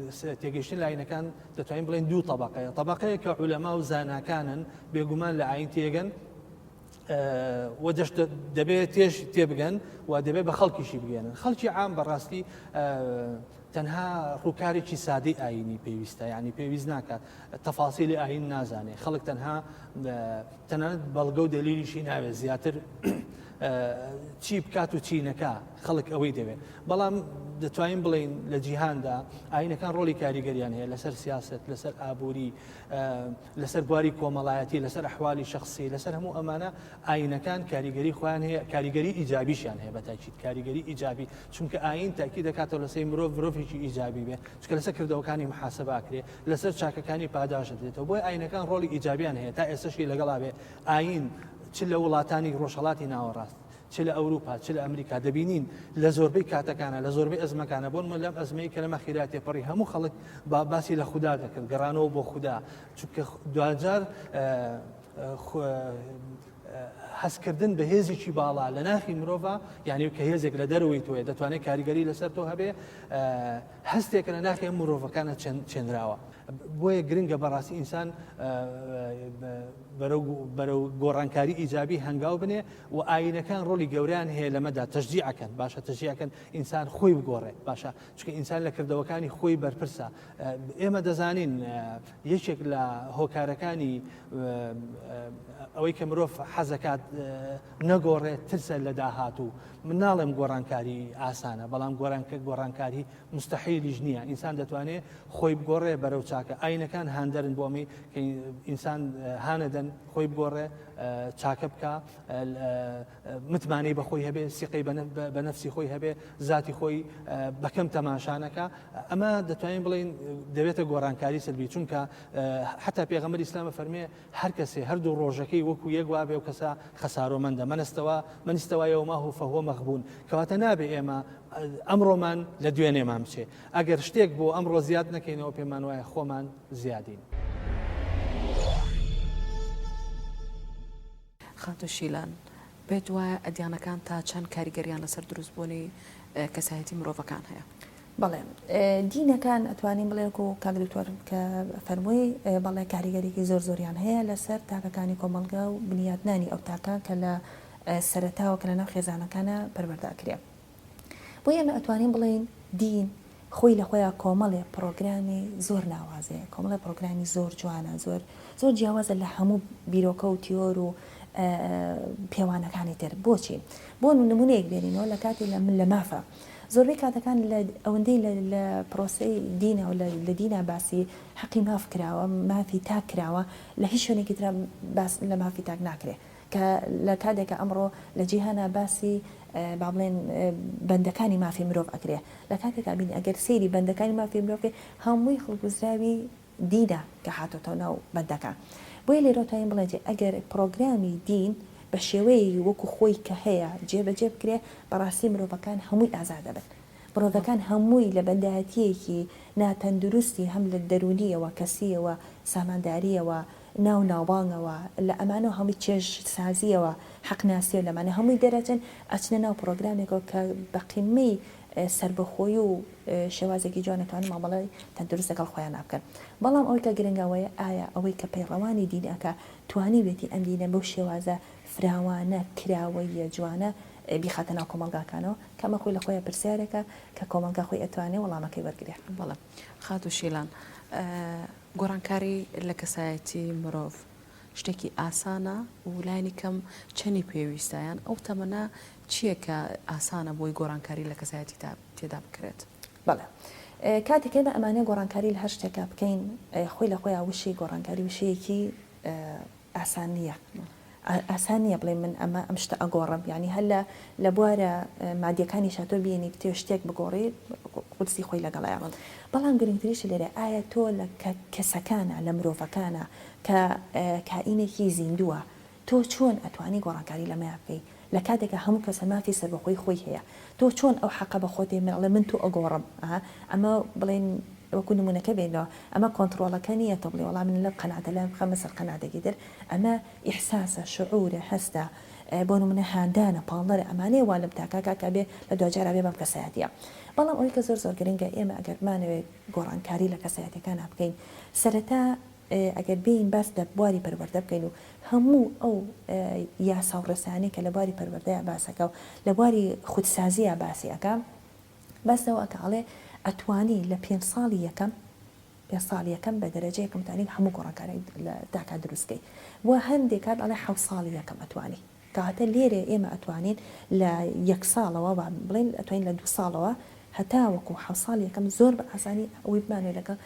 تێگەیشتن لە ئاینەکان دەتوانین بڵێن دوو طبقەیە طبقەیە کە عولەما و زاناکانن بێگومان لە ئاین تێگەن و دەبێت تێبگەن و دەبێت بە خەڵکیشی بگەێنن خەڵکی عام بەڕاستی تەنها ڕووکارێکی سادەی ئاینی پێویستە یعنی پێویست ناکات تەفاسیلی ئاین نازانێ خەڵک تەنانەت بەڵگە و دەلیلیشی ناوێت زیاتر چی بکات و چی نەکا خەڵک ئەوەی دەوێت بەڵام دەتوانین بڵین لە جیهاندا ئاینەکان ڕۆلی کاریگەریان هەیە لەسەر سیاست لەسەر ئابووری لەسەر بواری کۆمەڵایەتی لەسەر ئەحوالی شخصی لەسەر هەموو ئەمانە ئاینەکان کاریگەری خۆیان هەیە کاریگەری ئیجابیشیان هەیە بەتاکید کاریگەری ئیجابی چونکە ئاین تاکی دەکاتەوە لەسەر مرۆڤێکی ئیجابی بێ چونکە لەسەر کردەوەکانی محاسباکرێ لەسەر چاکەکانی پاداشت دێتەوە بۆی ئاینەکان ڕۆلی ئیجابیان هەیە تا ئێستاشی لەگەڵا بێ ئاین چ لە وڵاتانی ڕۆژهەڵاتی ناوەڕاست چ چ لە ئەوروپا چ لە ئەمریکا دەبینین لە زۆربەی کاتەکانە لە زۆربەی ئەزمەکانە بۆن لەم ئەزمەی کە لەمە خیراتی پەڕی هەموو خەڵک باسی لە خوددا دەکرد گەڕانەوە بۆ خوددا چونکە دوجار حەزکردن بە هێزێکی باڵا لە ناخی مرۆڤ یعنی کە هێزێک لە دەروی تۆیە دەتوانێت کاریگەری لەسەر تۆ هەبێ هەستێکە لە ناخی مرۆڤەکانە چێنراوە بۆیە گرنگە بەڕاستی ئینسان بەرەو گۆڕانکاری ئیجابی هەنگاو بنێ و ئاینەکان ڕۆلی گەوریان هەیە لەمەدا تەشجیعەکەن باشە تەشجیعەکەن ئینسان خۆی بگۆڕێ باشە چونکە ئینسان لە کردەوەکانی خۆی بەرپرسە ئێمە دەزانین یەکێک لە هۆکارەکانی ئەوەی کە مرۆڤ حەزەکات نەگۆڕێت ترسە لە داهاتوو من ناڵێم گۆڕانکاری ئاسانە بەڵام گۆڕانکاری مستحیلیش نییە ئینسان دەتوانێت خۆی بگۆڕێ بەرەو چاکە ئاینەکان هاندەرن بۆ ئەمەی کە ئینسان هانەدەن خۆی بگۆڕێ چاکە بکە متمانەی بەخۆی هەبێ سیقەی بە نەفسی خۆی هەبێ ذاتی خۆی بەکەم تەماشانەکە ئەمە دەتوانین بڵین دەبێتە گۆڕانکاری سلبی چونکە حتا پێغەمبەری ئیسلام فەرمێ هەر کەسێ هەردوو ڕۆژەکەی وەکو یەک وابێ و کەسە خەسارۆمەندە من استوى يومه فهو مغبون کەواتە نابێ ئێمە ئەمڕۆمان لە دوێنێمان بچێ ئەگەر شتێک بۆ ئەمڕۆ زیاد نەکەینەوە پێمان وایە خۆمان زیادین. خاتو شیلان بێت وایە ئەدیانەکان تا چەند کاریگەریان لەسەر دروستبوونی کەسایەتی مرۆڤەکان هەیە؟ بەڵێ دینەکان ئەتوانین بڵێک و کاگرتوەر کە فەرمووی بەڵێ کاریگەرێکی زۆریان هەیە لەسەر تاکەکانی کۆمەلگا و بنیادنانی ئەو تاکە کە لە سەرەتاوە کە لە ناو خێزانەکانە پەروەردەکرێ بۆ ئێمە ئەتوانین بڵێن دین خۆی لە خۆیان کۆمەڵێ پرۆگرامی زۆر ناوازەیە کۆمەڵێ پرۆگرامی زۆر جوانە زۆر جیاوازە لە هەموو بیرۆکە و تیۆر و پێوانەکانی تر بۆچی بۆ نمونەیەک بێنینەوە لە کاتی لە مافە زۆربەی کاتەکان ئەوەندەی لە پرۆسی دینە و لە دینە باسی حەقی ماف کراوە مافی تاک کراوە لە هیچ شوێنێکی تر باس لە مافی تاک ناکرێت کە لە کاتێکە ئەمڕۆ لە جیهانە باسی با بڵێن بەندەکانی مافی مرۆڤ ئەکرێ لە کاتێکا بین ئەگەر سەیری بەندەکانی مافی مرۆڤ هەمووی خڵگوزراوی دیدە کە هاتۆتەوە ناو بەندەکە بۆیە لێرۆتاین بڵێن ئەگەر پرۆگرامی دین بە شێوەیە وەکو خۆی کە هەیە جێبەجێ بکرێ بەڕاستی مرۆڤەکان هەمووی ئازادە بن مرۆڤەکان هەمووی لە بەندایەتیەکی ناتەندروستی هەم لە دەرونیەوە کەسیەوە سامانداریەوە ناوبانگەوە لە ئەمانە هەمووی چێژ سازیەوە حەقناسیە لەمانە هەمووی دەرەچن ئەچنە ناو پرۆگرامێکەوە کە بە قیمەی سربەخۆی و شێوازێکی جوانەکان مامەڵی تەندروست لەگەڵ خۆیان نابکەن بەڵام ئەوەی کە گرنگەوەیە ئایا ئەوەی کە پەیڕەوانی دینەکە توانی بێتی ئەم دینە بەو شێوازە فراوانە کراوەیە جوانە بیخاتە ناو کۆمەلگاکانەوە کەمە خۆی لە خۆیان پرسیارێکە کە کۆمەلگا خۆی ئەتوانێت وەڵامەکەی وەرگێ. بەڵێ خاتو شیلان گۆڕانکاری لە کەسایەتی مرۆڤ شتێکی ئاسانە و لایانی کەم چەنی پێویستایان ئەو تەمەنە چییە کە ئاسانە بۆی گۆڕانکاری لە کەسایەتی تێدا بکرێت؟ بەڵێ کاتێکێمە ئەمانەیە گۆڕانکاری لە هەر شتێکە بکەین خۆی لە خۆیان وشی گۆڕانکاری وشەیەکی ئاسان نییە ئاسان نییە بڵێ من ئەم شتە ئەگۆڕم ینی هەل لە بوارە مادیەکانی شاتۆ بینی تێ شتێک بگۆڕی قودسی خۆی لەگەڵایەوە بەڵام گرنگتریش لێرە ئایا تۆ لە کەسەکانە لە مرۆڤەکانە کە کائینێکی زیندووە تۆ چۆن ئەتوانی گۆڕانکاری لەمەیە بکەی لە کاتێکە هەموو کەسە مافی سەربەخۆی خۆی هەیە تۆ چۆن ئەو حەقە بە خۆت مەڵێ من تۆ ئەگۆڕم ئەمە بڵێن وەکو نمونونەکە بێنەوە ئەمە کۆنتترۆلەکە نییە تۆ بڵێ وەڵام من لە قەناتە لە بخەمە سەر قەناتێکی در ئەمە ئیحساسە شعورە هەستە بۆ نمونە هاندانە پاڵەرە ئەمانەیە وا لە بتاکاکە بێ لە دوجارە بێ بەم کەسایەتیە بەڵام ئەوەی کە زۆر گرنگە ئێمە ئەگەرمانەوێت گۆڕانکاری لە کەسایەتەکان بکەین سەرەتا ئەگەر بین باس لە بواری پەروەردە بکەین و هەموو ئەو یاسا و ڕێسانەی کە لە بواری پەروەردەیە باسەکە و لە بواری خودسازیە باسیەکە بەسەوە کە ئەڵێ ئەتوانی لە 5 ساڵی یەکەم بە دەرەجەیەکەم تانی هەموو گۆڕانکاری لە داکا دروستکەی وە هەندێک کات ئەڵێ 7 ساڵی یەکەم ئەتوانی کەواتە لێرە ئێمە ئەتوانین لە 1 ساڵەوە بڵێن ئەتوانین لە 2 ساڵەوە هەتا وەکو 7 ساڵی یەکەم زۆر بە ئاسانی ئەوەی بمانێت لەگەڵ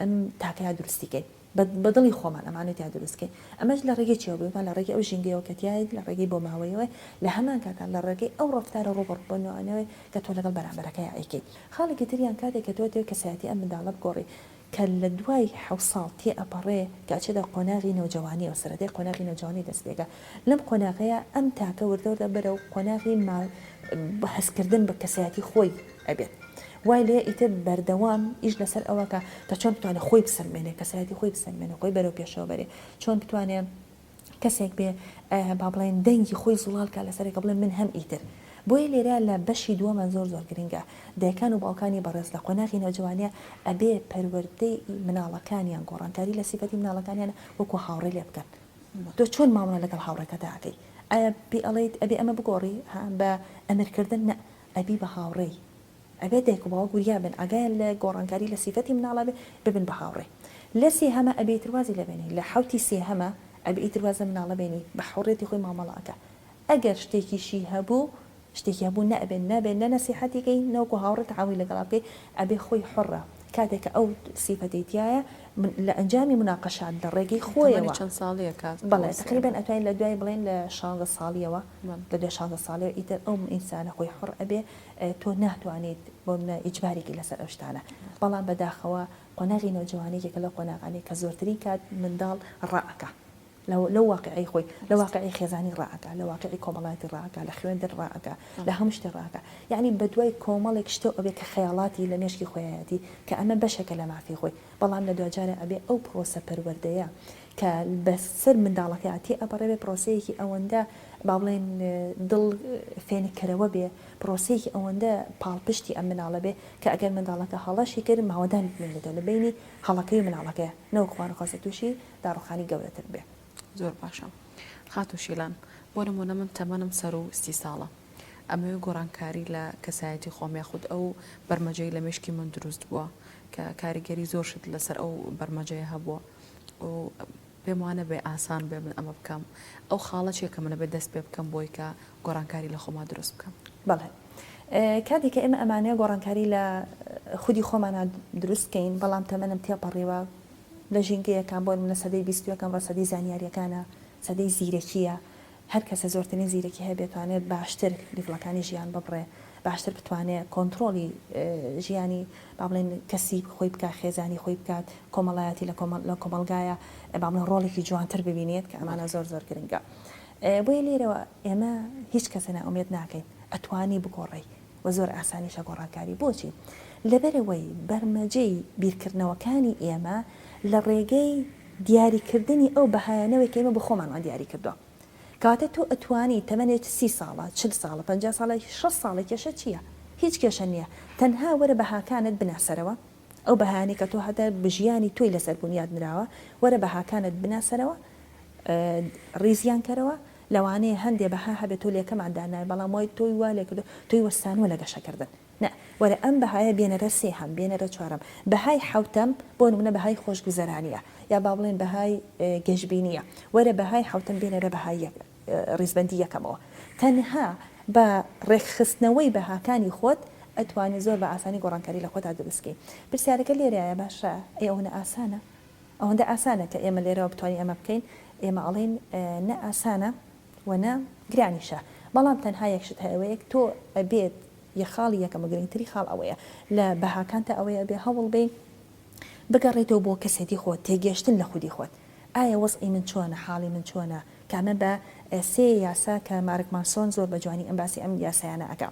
ئەم تاکەیا دروستیکەین بەدڵی خۆمان ئەمانێت یا دروستکەین ئەمەش لە ڕێگەی چێوە بێمان لە ڕێگەی ئەو ژینگەیەوە کەتیایت لە ڕێگەی بۆ ماوەیەوە لە هەمان کاتان لە ڕێگەی ئەو ڕفتارە ڕۆبڕبوونەوەی کە تۆ لەگەڵ بەرامبەرەکەی ئەیکەیت خاڵێکی تریان کاتێک کە تۆ کەسایەتی ئەم منداڵە بگۆڕی کە لە دوای حەوت ساڵ تێ ئەپەڕێ کاچێدا قۆناغی نەوجەوانی و سەرەتای قۆناغی نەوجوانی دەست پێکە لەم قۆناغەیە ئەم تاکە وردەوردە بەرەو قۆناغی هەستکردن بە کەسایەتی خۆی ئەبێت وای لێ ئیتر بەردەوام ئیش لەسەر ئەوەکە تا چۆن بتوانێت خۆی بسەلمێنێ کەسایەتی خۆی بسەلمێنێ خۆی بەرەو پێشەوە بەرێ چۆن بتوانێت کەسێک بێ با بڵێن دەنگی خۆی زوڵالکە لەسەرێکە بڵێن من هەم ئیتر بۆیە لێرە لە بەشی دووەمە زۆر گرنگە دایکان و باوکانی بەڕێز لە قۆناغی نەوجوانیە ئەبێ پەروەردەی مناڵەکانیان گۆڕانکاری لە سیفەتی مناڵەکانیان وەکو هاوڕێ لێ بکەن تۆ چۆن مامەڵە لەگەڵ هاوڕێکەدا ئەکەی ئایا پێ ئەڵێیت ئەبێ ئەمە بگۆڕی بە ئەمرکردن نە ئەبی بە هاوڕێی ئەبێ دایک و باوک وریا بن ئاگایان لە گۆڕانکاری لە سیفەتی مناڵە ببن بە هاوڕێ لە سێهەمە ئەبێ ئیتروازی لەبێنی لە حوتی سێهەمە ئەبێ ئیتروازە مناڵە بێنی بە حوڕێتی خۆی مامەڵەکە ئەگەر شتێکیشی هەبوو شتێکی هەبوو نەبێن لە نەسیحەتێکی نەوەکو هاوڕێت عاوی لەگەڵا بکەی ئەبێ خۆی حڕە کاتێککە ئەو سیفەتیتیایە لە ئەنجامی مناقەشات لە ڕێگەی خۆیەوە چەند ساڵیە کات بەڵێ تقریبا ئەتوانین لە دوای بڵێن لە 16 ساڵیەوە لە 16 ساڵەوە ئیتر ئەو ئینسانە خۆی حڕ ئەبێ تۆ ناتوانیت بۆ ئیجبارێکی لەسەر ئەو شتانە بەڵام بەداخەوە قۆناغی نەوجوانێکێکە لە قۆناغانەی کە زۆرترین کات منداڵ ڕائەکە لو واقعي خوي لو واقعي خزاني راكا لو واقعي كومالاتي راكا لخويندر راكا لهمشت راكا يعني بدوي كومالك شتو ابي كخيالاتي لمشكي خوياتي كأما بشكل ما في خوي والله من دو جاري ابي او بروسا برورديا كبسر من دالكاتي ابري بروسيكي اوندا بابلين ضل فين كروبي بروسيكي اوندا بالبشتي امن على بي كاجل من دالك حالا شكر معودان من دل بيني حلقي من على نو خوان خاصتوشي دارو خاني جوده تربيه زۆر باشە خات و شیلان بۆ نمونە من تەمەنم سەر و 30 ساڵە ئەمەوێ گۆڕانکاری لە کەسایەتی خۆم یاخود ئەو بەرمەجەی لە مشکی من دروست بووە کە کاریگەری زۆر شت لەسەر ئەو بەرمەجەیە هەبووە و پێم وانە بێ ئاسان بێ من ئەمە بکەم ئەو خاڵە چیە کە منە بێ دەست پێ بکەم بۆی کە گۆڕانکاری لە خۆما دروست بکەم بەڵێ کاتێک کە ئێمە ئەمانەیە گۆڕانکاری لە خودی خۆمانە دروستکەین بەڵام تەمەنم تێپەڕیوە لە ژینگەیەکان بۆ منە سەدەی 20یەکەم ڕە سەدەی زانیاریەکانە سەدەی زیرەکیە هەر کەسە زۆرترین زیرەکی هەیە بێتوانێت باشتر لیڤڵەکانی ژیان ببڕێ باشتر بتوانێت کۆنتترۆلی ژیانی با بڵێن کەسی خۆی بکات خێزانی خۆی بکات کۆمەڵایەتی لە کۆمەلگایە با بڵێن ڕۆڵێکی جوانتر ببینێت کە ئەمانە زۆر گرنگە بۆیە لێرەوە ئێمە هیچ کەسە ناومێت ناکەین ئەتوانی بگۆڕی و زۆر ئاسانیشە گۆڕانکاری بۆچی لەبەرەوەی بەرمەجەی بیرکردنەوەکانی ئێمە لە ڕێگەی دیاریکردنی ئەو بەهایانەوەی کە ئێمە بە خۆمانەوە دیاری کردووە کاتە تۆ ئەتوانی تەمەنێت 30 ساڵە 40 ساڵە 50 ساڵە 6 ساڵی کێشە چییە هیچ کێشە نییە تەنها وەرە بەهاکانت بناسەرەوە ئەو بەهانەی کە تۆ هەتا بژیانی تۆی لەسەر بنیاد نراوە وەرە بەهاکانت بناسەرەوە ڕیزیان کەرەوە لەوانەیە هەندێ بەها هەبێت تۆ لێکەماندانای بەڵام وای تۆی وا لێ کردو تۆی وەستانوە لە گەشەکردن وەرە ئەم بەهایە بێنەرە سێهەم بێنەرە چوارەم بەهای حوتەم بۆ نمونە بەهای خۆشگوزەرانیە یا با بڵێن بەهای گەشتبینیە وەرە بەهای حوتەم بێنەرە بەهای ڕیزبەندی یەکەمەوە تەنها بە ڕێکخستنەوەی بەهاکانی خۆت ئەتوانی زۆر بە ئاسانی گۆڕانکاری لە خۆتا دروستکەی پرسیارەکە لێرەیە باشە ئەوەنە ئاسانە ئەوەندە ئاسانە کە ئێمە لێرەوە بتوانین ئەمە بکەین ئێمە ئەڵێن نە ئاسانە و نە گرانیشە بەڵام تەنها یەکشت هەیەوەیەک تۆ ئەبێت یەخاڵی یەکەمە گرنگتری خاڵ ئەوەیە لە بەهاکانتە ئەوەیە بێ هەوڵ بێ بگەڕێتەوە بۆ کەسێتی خۆت تێگەشتن لە خودی خۆت ئایا وەزعی من چۆنە حاڵی من چۆنە کامە بە سێ یاسا کە مارک مانسۆن زۆر بە جوانی ئەم باسی ئەم یاسایانە ئەکا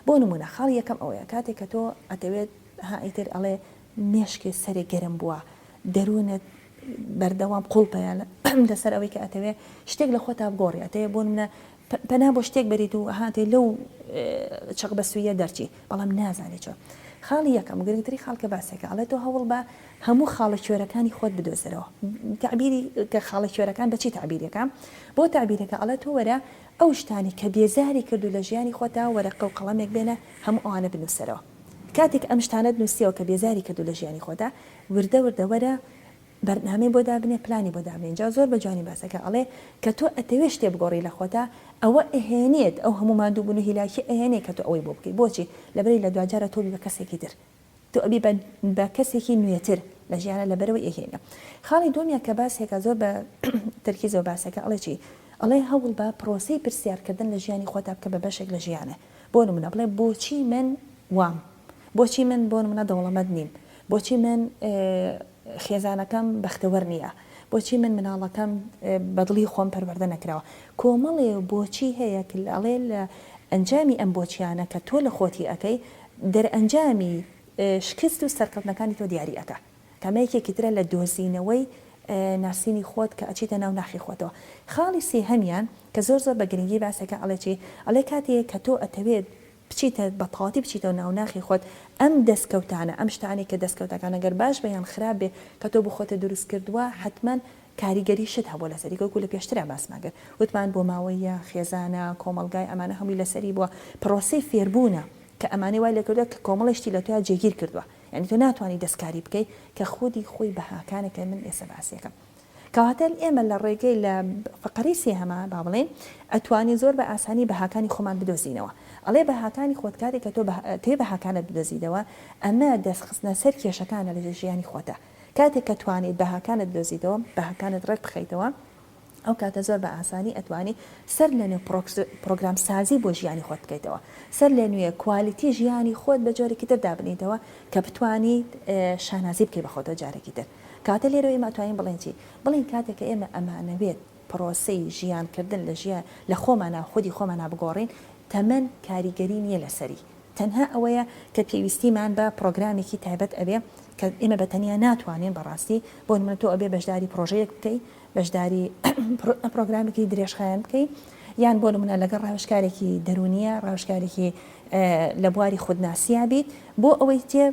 بۆ نمونە خاڵی یەکەم ئەوەیە کاتێک کە تۆ ئەتەوێت هائیتر ئەڵێ مێشکێ سەرێک گەرم بووە دەروونت بەردەوام قوڵپەیە لەسەر ئەوەی کە ئەتەوێت شتێک لە خۆتا بگۆڕی ئەتەوێت بۆ منە پەنا بۆ شتێک بەریت و هاتێ لەو چەق بەسوویە دەرچی بەڵام نازانێت چۆن خاڵی یەکەم گرنگتری خاڵکە باسێکە ئەڵێ تۆ هەوڵ بە هەموو خاڵە کوێرەکانی خۆت بدۆزەرەوە تعبیری کە خاڵە کوێرەکان بەچی تعبیرەکە بۆ تعبیرەکە ئەڵێ تۆ وەرە ئەو شتانی کە بێزاری کردو لە ژیانی خۆتا وەرەقە و قەڵەمێک بێنە هەموو ئەوانە بنووسەرەوە کاتێک ئەم شتانە نووسیەوە کە بێزاری کردو لە ژیانی خۆتا وردە وەرە بەرنامەی بۆ دابنێ پلانی بۆ دابنێ جا زۆر بە جوانی باسەکە ئەڵێ کە تۆ ئەتەوێت شتێ بگۆڕی لە خۆتا ئەوە ئەهێنێت ئەو هەموو مادووبوون و هیلاکی ئەهێنێت کە تۆ ئەوەی بۆ بکەیت بۆچی لەبەری لە دوجارە تۆ بە کەسێکی تر تۆ ئەبی بە کەسێکی نوێتر لە ژیانە لەبەرەوەی ئەهێنە خاڵی دومیە کە باسێکە زۆر بە تەرکیزەوە باسەکە ئەڵێ چی ئەڵێ هەوڵ بە پرۆسەی پرسیارکردن لە ژیانی خۆتا بکە بە بەشێک لە ژیانە بۆ نمونە بڵێ بۆچی من وام بۆچی من بۆ نمونە دەوڵەمەند نیم بۆچی من خێزانەکەم بەختەوەر نییە بۆچی من مناڵەکەم بەدڵی خۆم پەروەردە نەکراوە کۆمەڵێ بۆچی هەیە ئەڵێ لە ئەنجامی ئەم بۆچیانە کە تۆ لە خۆتی ئەەکەی دەرئەنجامی شکست و سەرکەوتنەکانی تۆ دیاری ئەەکە کەمەیەکێکی ترە لە دۆزینەوەی ناسینی خۆت کە ئەچیتە ناو ناخی خۆتەوە خاڵی سێهەمیان کە زۆر زۆر بە گرنگی باسەکە ئەڵێکی ئەڵێ کاتێک کە تۆ ئەتەوێت بچیتە بەتەواتی بچیتەوە ناو ناخی خۆت ئەم دەستکەوتانە ئەم شتانی کە دەستکەوتەکان ئەگەر باش بەیان خراپ بێ کە تۆ بخۆتە دروست کردووە حتمما کاریگەری شت هەبوو لەسەری کەوکو لە پێشترا باسماگەر وتمان بۆ ماوەیە خێزانە کۆمەلگای ئەمانە هەمووی لەسەری بووە پرۆسی فێربوونە کە ئەمانەی وای لەکردووە کە کۆمەڵشتی لە تۆیا جێگیر کردووە یعنی تۆ ناتوانانی دەستکاری بکەیت کە خودی خۆی بەهاکانەکە من ئێستا باسیەکەم کەواتە ئێمە لە ڕێگەی لە فقەری سێهەمە با بڵێن ئەتوانی زۆر بە ئاسانی بەهاکانی خۆمان بدۆزینەوە ئەڵێ بەهاکانی خۆت کاتێک کە تۆ تێ بەهاکانت بدۆزیدەوە ئەمە دەستخستنە سەر کێشەکانە لە ژیانی خۆتە کاتێک کە توانیت بەهاکانت دۆزیدەوە بەهاکانت ڕێک بخەیتەوە ئەو کاتە زۆر بە ئاسانی ئەتوانی سەر لە نوێ پرۆگرام سازی بۆ ژیانی خۆت بکەیتەوە سەر لە نوێ کوالیتی ژیانی خۆت بە جۆرێکی تر دابنیتەوە کە بتوانیت شانازی بکەی بە خۆتەوە جارێکی تر کاتە لێرە ئێمە توانین بڵێن چی بڵین کاتێک کە ئێمە ئەمانەوێت پرۆسەی ژیانکردن لە خۆمانە خودی خۆمانە بگۆڕین تەمەەن کاریگەری نییە لەسەری تەنها ئەوەیە کە پێویستیمان بە پرۆگرامێکی تایبەت ئەبێ کە ئێمە بەتەنیا ناتوانین بەڕاستی بۆ من تۆ ئەبێ بەشداری پرۆژەیەک بکەی بەشداری پرۆگرامێکی درێژخایەن بکەی یان بۆ نمونە لەگەڵ ڕاوشکارێکی دەرونیە ڕاوشکارێکی لە بواری خودناسییا بیت بۆ ئەوەی تێ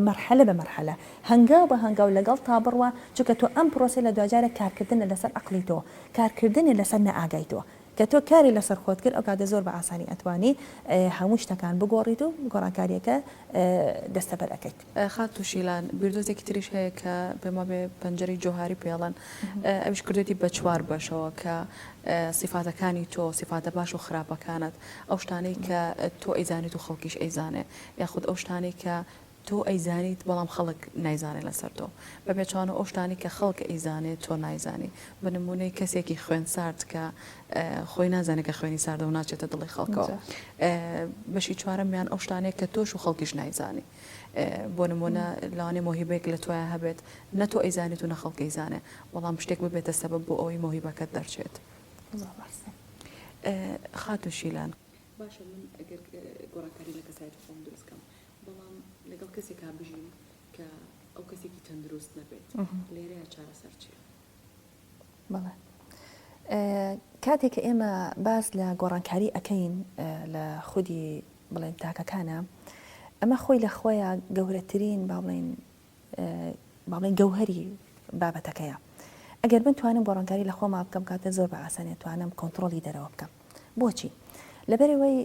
مەرحەلە بە مەرحەلە هەنگاو بە هەنگاو لەگەڵ تا بڕوە چونکە تۆ ئەم پرۆسی لە دوجارە کارکردنە لەسەر عقلی تۆ کارکردنی لەسەر نەئاگایتەوە کە تۆ کاری لەسەر خۆت کرد ئەو کاتە زۆر بە ئاسانی ئەتوانی هەموو شتەکان بگۆڕیت و گۆڕانکاریەکە دەستەبەر ئەەکەیت خات و شیلان بیردۆزێکی تریش هەیە کە بێمە بێ پەنجەری جۆهاری پێڵەن ئەوش کردێتی بە چوار بەشەوە کە سیفاتەکانی تۆ سیفاتە باش و خراپەکانت ئەو شتانەی کە تۆ ئەیزانیت و خەڵکیش ئەیزانێ یاخود ئەو شتانەی کە تۆ ئەیزانیت بەڵام خەڵک نایزانێت لەسەر تۆ بە پێچوانە ئەو شتانی کە خەڵک ئەیزانێت تۆ نایزانی بە نمونەی کەسێکی خوێن سارد کە خۆی نازانێت کە خوێنی ساردە و ناچێتە دڵی خەڵکەوە بەشی چوارەمیان ئەو شتانێک کە تۆش و خەڵکیش نایزانی بۆ نمونە لەوانێ مۆهیبەیەک لە تۆیە هەبێت نە تۆ ئەیزانێت و نە خەڵک ئەیزانێ بەڵام شتێک ببێتە سەبەب بۆ ئەوەی مۆهیبەکەت دەرچێت خات و شیلان باشە من ئەگەر گۆڕانکاری لە کەسایەتی خۆم دروستکەم بەڵام لەگەڵ کەسێکا بژین کە ئەو کەسێکی تەندروست نەبێت لێرەیە چارەسەر چیە؟ بەڵێ کاتێک کە ئێمە باز لە گۆڕانکاری ئەەکەین لە خودی بڵێن تاکەکانە ئەمە خۆی لە خۆیان گەورەترین باڵێن گەوهری بابەتەکەیە ئەگەر من توانم گۆڕانکاری لە خۆما بکەم کاتە زۆر بە ئاسانێت توانم کۆنتترۆلی دەرەوە بکەم بۆچی لەبەرەوەی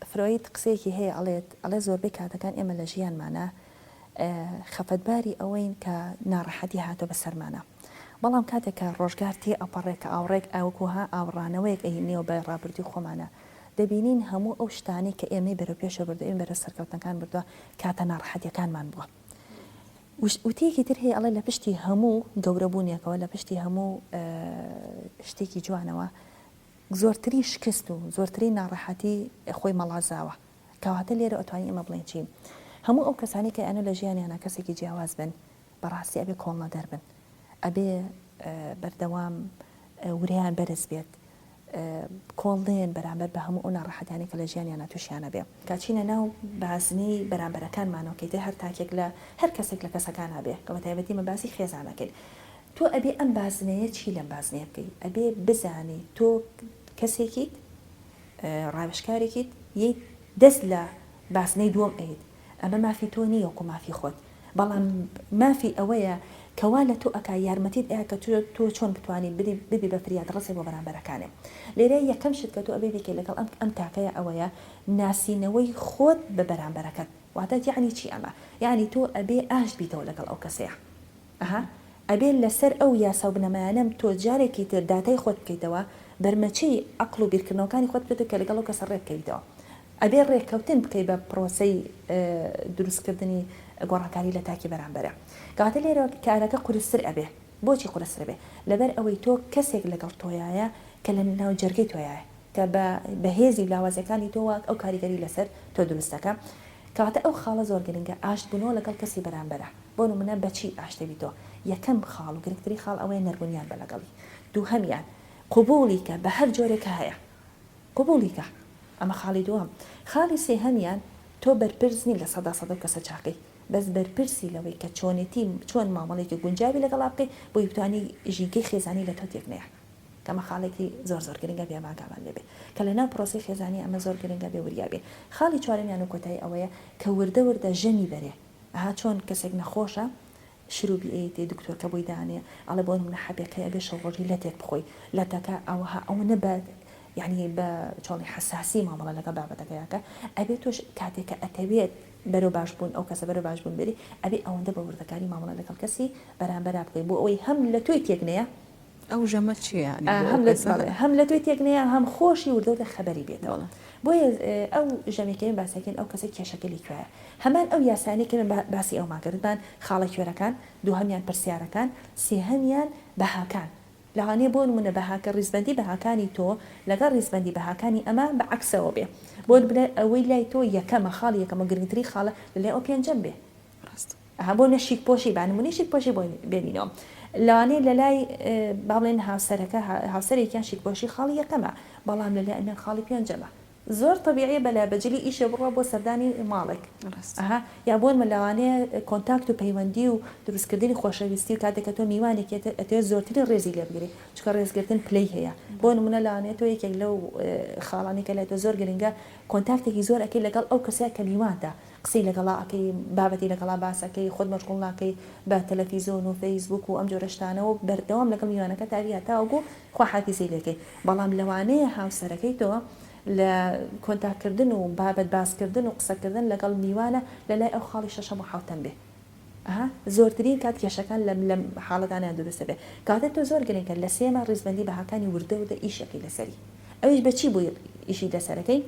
فرۆید قسەیەکی هەیە ئەڵێ زۆربەی کاتەکان ئێمە لە ژیانمانە خەفەتباری ئەوەین کە ناڕەحەتی هاتۆ بە سەرمانە بەڵام کاتێک کە ڕۆژگار تێ ئەپەڕێکە ئاوڕێک ئاوکوها ئاوڕانەوەیەک ئەهینێەوە بە ڕابردوی خۆمانە دەبینین هەموو ئەو شتانەی کە ئێمەی بەرەو پێشە بردو ئێمە بەرە سەرکەوتنەکان بردووە کاتە ناڕەحەتیەکانمان بووە وتەیەکی تر هەیە ئەڵێ لە پشتی هەموو گەورەبوونیەکەوە لە پشتی هەموو شتێکی جوانەوە زۆرترین شکست و زۆرترین ناڕەحەتی خۆی مەڵازاوە کەواتە لێرە ئەتوانی ئێمە بڵێن چی هەموو ئەو کەسانی کە ئەنە لە ژیانیانە کەسێکی جیاواز بن بەڕاستی ئەبێ کۆڵنە دەربن ئەبێ بەردەوام وریان بەرز بێت کۆڵێن بەرامبەر بە هەموو ئەو ناڕەحەتیانی کە لە ژیانیانە تووشیانە بێ کاچینە ناو بازنەی بەرامبەرەکانمانەوە کەیتە هەر تاکێک لە هەر کەسێک لە کەسەکانە بێ کە بە تایبەتی مە باسی خێزانەکەیت تۆ ئەبێ ئەم بازنەیە چی لەم بازنەیە بکەی ئەبێ بزانی تۆ کەسێکیت ڕاوشکارێکیت یەی دەست لە باسنەی دووەم ئەیت ئەمە مافی تۆ نییە وەکو مافی خۆت بەڵام مافی ئەوەیە کەوا لە تۆ ئەکا یارمەتیت ئەیە کە تۆ چۆن بتوانانی ببی بە فریاد ڕسێ بۆ بەرامبەرەکانێ لێرە یەکەم شت کە تۆ ئەبێ بکەی لەگەڵ ئەم تاکەیە ئەوەیە ناسینەوەی خۆت بە بەرامبەرەکەت واتە یعنی چی ئەمە یعنی تۆ ئەبێ ئاشت بیتەوە لەگەڵ ئەو کەسەیە ئەبێ لەسەر ئەو یاسا و بنەمایانەم تۆ جارێکی تر داتای خۆت بکەیتەوە بەرمەچی عقل و بیرکردنەوەکانی خۆت بێت کە لەگەڵ ئەو کەسە ڕێک بکەیتەوە ئەبێ ڕێککەوتن بکەی بە پرۆسەی دروستکردنی گۆڕانکاری لە تاکی بەرامبەرە کاتە لێرە کارەکە قورستر ئەبێ بۆچی قورستر بێ لەبەر ئەوەی تۆ کەسێک لەگەڵ تۆیایە کە لە ناو جەرگەی تۆیایە کە بە هێزی لاوازەکانی تۆوە ئەو کاریگەری لەسەر تۆ دروستەکە کاتە ئەو خاڵە زۆر گرنگە ئاشت بوونەوە لەگەڵ کەسی بەرامبەرە بۆ نمونە بەچی ئاشتەبییتەوە یەکەم خاڵ و گرنگتری خاڵ ئەوەیە نەربوونیان بە لەگەڵی دووهەمیان قوبوڵی کە بە هەر جۆرێکە هەیە قوبوڵی کە ئەمە خاڵی دووەم خاڵی سێهەمیان تۆ بەرپرسنی لە سەدا کەسە چاقی بەس بەرپرسی لەوەی کە چۆنێتی چۆن مامەڵێکی گونجاوی لەگەڵا بکەی بۆ بتوانی ژیگەی خێزانی لە تۆ تێکنەیە کەمە خاڵێکی زۆر گرنگە بێ ماگامان لێبێ کە لە ناو پرۆسی خێزانی ئەمە زۆر گرنگە بێ وریابێ خاڵی چوارەمیان و کۆتایی ئەوەیە کە وردە ژەمی بەرێ ئەها چۆن کەسێک نەخۆشە شروعی ئەیتی دکتۆرکە بۆی دانێ ئەڵێ بۆ منە حەبێکەیە بێ شەڕۆژی لە تێک بخۆی لە تەکە ئەوها ئەو نەبات یعنی بە چۆڵی حساسی مامەڵە لەگە بابەتەکەیاکە ئەبێت تۆش کاتێکە ئەتەوێت بەرەو باشبوون ئەو کەسە بەرەو باشبوون بێری ئەبێ ئەوەندە بە وردەکاری مامەڵە لەگەڵ کەسی بەرامبەر بکەی بۆ ئەوەی هەم لە توی تێکنەیە ئەو ژەمە چییە هەم لە توی تێکنەیە هەم خۆشی وردەوتە خەبەری بێتەوە بۆیە ئەو ژەمێکەکەی باسەکەین ئەو کەسێک کێشەکەلی کوێە هەمان ئەو یاسانەی باسی ئەو ماگردان خاڵە کوێرەکان دووهەمیان پرسیارەکان سێهەمیان بەهاکان لەوانەیە بۆ نمونە بەهاکە ڕیزبەندی بەهاکانی تۆ لەگەڵ ڕیزبەندی بەهاکانی ئەمە بە عکسەوە بێ بۆ بڵێ ئەوەی لای تۆ یەکەمە خاڵی یەکەمە گرنگتری خاڵە لەلای ئەو پێنجەم بێ بۆ نەشیک پۆشی بانمونی شیک پۆشی بۆ بێنینەوە لەوانەیە لە لای با بڵێن هاوسەرەکە هاوسەرێکیان شیک پۆشی خاڵی یەکەمە بەڵام لەلای ئەمێن خاڵی پێنجەمە زۆر طبیعیە بەلا بەجلی ئیشە بڕە بۆ سەردانی ماڵێک یا بۆن مەلاوانەیە کۆنتاکت و پەیوەندی و دروستکردنی خۆشەویستی و کاتێکە تۆ میوانێکێت ئەتێ زۆرترین ڕێزی لێ بگیری چکە ڕێزگرتن پلەی هەیە بۆ نمونە لەوانێت تۆ یەکێک لەو خاڵانی کە لای تۆ زۆر گرنگە کۆنتاکتێکی زۆر ئەەکەی لەگەڵ ئەو کەسەیە کە میواندا قسەی لەگەڵا ئەەکەی بابەتی لەگەڵا باسەکەی خۆت مەشغوڵ ناکەی بە تەلەڤیزۆن و فەیسبوک و ئەم جۆرە شتانەوە بەردەوام لەگەڵ میوانەکە تاوی هاتاوەگو خواحافیزی لەکەی بەڵام لەوانەیە هاوسەرەکەی تۆ لە کۆنتاکردن و بابەت باسکردن و قسەکردن لەگەڵ میوانە لەلای ئەو خاڵی شەشەم و حوتەم بێ زۆرترین کات کێشەکان لە حاڵەکانیان دروستە بێ کاتێک تۆ زۆر گرنگکە لە سێمە ڕیزبەندی بەهاکانی وردە ئیشەکەی لەسەری ئەویش بەچی بووی ئیشی لەسەرەکەی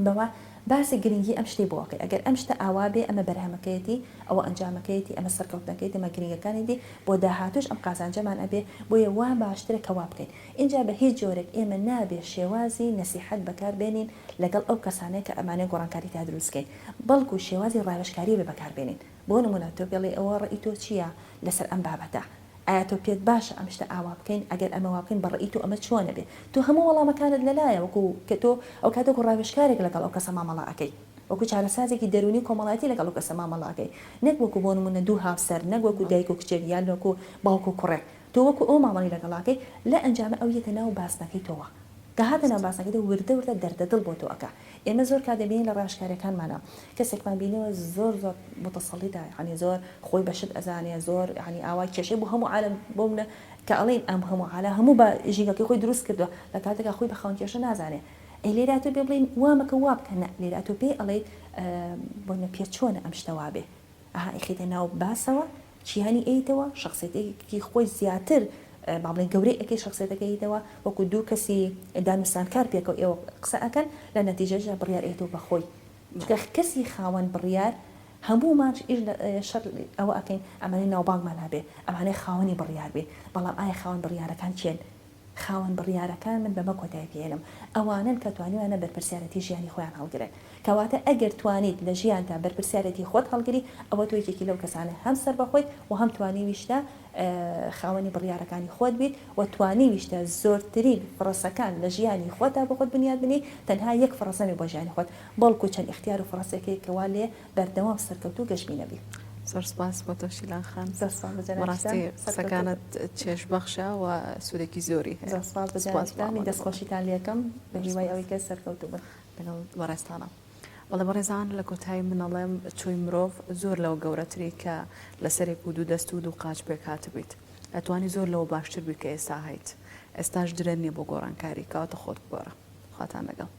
بەوە باسی گرنگی ئەم شتەی بۆکەی ئەگەر ئەم شتە ئاوا بێ ئەمە بەرهەمەکەیەتی ئەوە ئەنجامەکەیەتی ئەمە سەرکەوتنەکەیت ئەمە گرنگەکانێتی بۆ داهاتوش ئەم قازانجەمان ئەبێ بۆیە وا باشترە کەوا بکەین اینجا بە هیچ جۆرێک ئێمە نابێ شێوازی نەسیحەت بەکاربێنین لەگەڵ ئەو کەسانەیە کە ئەمانەی گۆڕانکاری تا دروستکەین بەڵکو شێوازی ڕاوێژکاری بێ بەکاربێنین بۆ نمونە تۆ بێڵێ ئەوە ڕێی تۆ چییە لەسەر ئەم بابەتە ئایا تۆ پێت باشە ئەم شتە ئاوا بکەین ئەگەر ئەمە وا بکەین بەڕێی تۆ ئەمە چۆنە بێ تۆ هەموو وەڵامەکانت لەلایە وەکو کە تۆ ئەو کاتێک ڕاوێژکارێک لەگەڵ ئەو کەسە مامەڵە ئەەکەی وەکو چارەسازێکی دەرونی کۆمەڵایەتی لەگەڵ ئەو کەسە مامەڵاکەی نەک وەکو بۆ نمونە دوو هاوسەر نەک وەکو دایک و کچێک یان وەکو باوک و کوڕێک تۆ وەکو ئەو مامەڵی لەگەڵاکەی لە ئەنجامە ئەو یەتە ناو باسنەکەی تۆوە کە هاتە ناو باسنەکەی وردە دەردەدڵ بۆ تۆ ئەکا ئێمە زۆر کات دەبینین لە ڕاشکاریەکانمانە کەسێکمان بینەوە زۆر متەسەڵیتە یعنی زۆر خۆی بەشت ئەزانێ زۆر ینی ئاوای کێشەی بۆ هەموو عالم بۆ منە کە ئەڵێن ئەم هەموو عالە هەموو بە ژینگەکەی خۆی دروست کردووە لە کاتێکە خۆی بە خاوەن کێشە نازانێ ئەی لێرا تۆ پێ بڵین وامەکە وا بکەنە لێرا تۆ پێی ئەڵێیت بۆنە پێ چۆنە ئەم شتەوا بێ ئەخیتە ناو باسەوە چیانی ئەیتەوە شخصێتێکی خۆی زیاتر با بڵێن گەورەی ئەەکەی شخصێتەکەیتەوە وەکو دوو کەسی دانوستانکار پێکەوە ئێوە قسە ئەەکەن لە نەتیجەژە بڕیار ئەیتەوە بەخۆی کەسی خاوەن بڕیار هەموومان شەر ئەوە ئەەکەین ئەمانەی ناوبانگمان هەبێ ئەمانەی خاوەنی بڕیار بێ بەڵام ئایا خاوەن بڕیارەکان چێن خاوەن بڕیارەکان من بەمە کۆتای پێێنم ئەوانن کە توانیوانە بەرپرسیارەتی ژیانی خۆیان هەڵگرن کەواتە ئەگەر توانیت لە ژیانتا بەرپرسیارەتی خۆت هەڵگری ئەوە تۆ یەکێکی لەو کەسانە هەم سەر بەخۆیت و هەم توانیویشتە خاوەنی بڕیارەکانی خۆت بیت و توانیویشتە زۆرترین فڕەسەکان لە ژیانی خۆتا بە خۆت بنیاد بنی تەنها یەک فڕەسەمی بۆ ژیانی خۆت بەڵکو چەند اختیار و فڕەسێکی کەوا لێ بەردەوام سەرکەوت و گەشتبی نەبی زۆر سپاس بۆ تۆ شیلان خان بەڕاستی قسەکانت چێژبەخشە و سوودێکی زۆری هەیە دەستخۆشیتان لێکم بە هیوای ئەوەی کە سەرکەوتو بن لەگەڵ بەڕێستانە وەڵێ بەڕێزان لە کۆتایی منەڵێم چۆی مرۆڤ زۆر لەوە گەورەتری کە لەسەرێک و دوو دەست و دوو قاچ پێک هاتبیت ئەتوانی زۆر لەوە باشتر بی کە ئێستا هەیت ئێستاش درێن نییە بۆ گۆڕانکاری کەواتە خۆت بگۆڕە خواتان لەگەڵ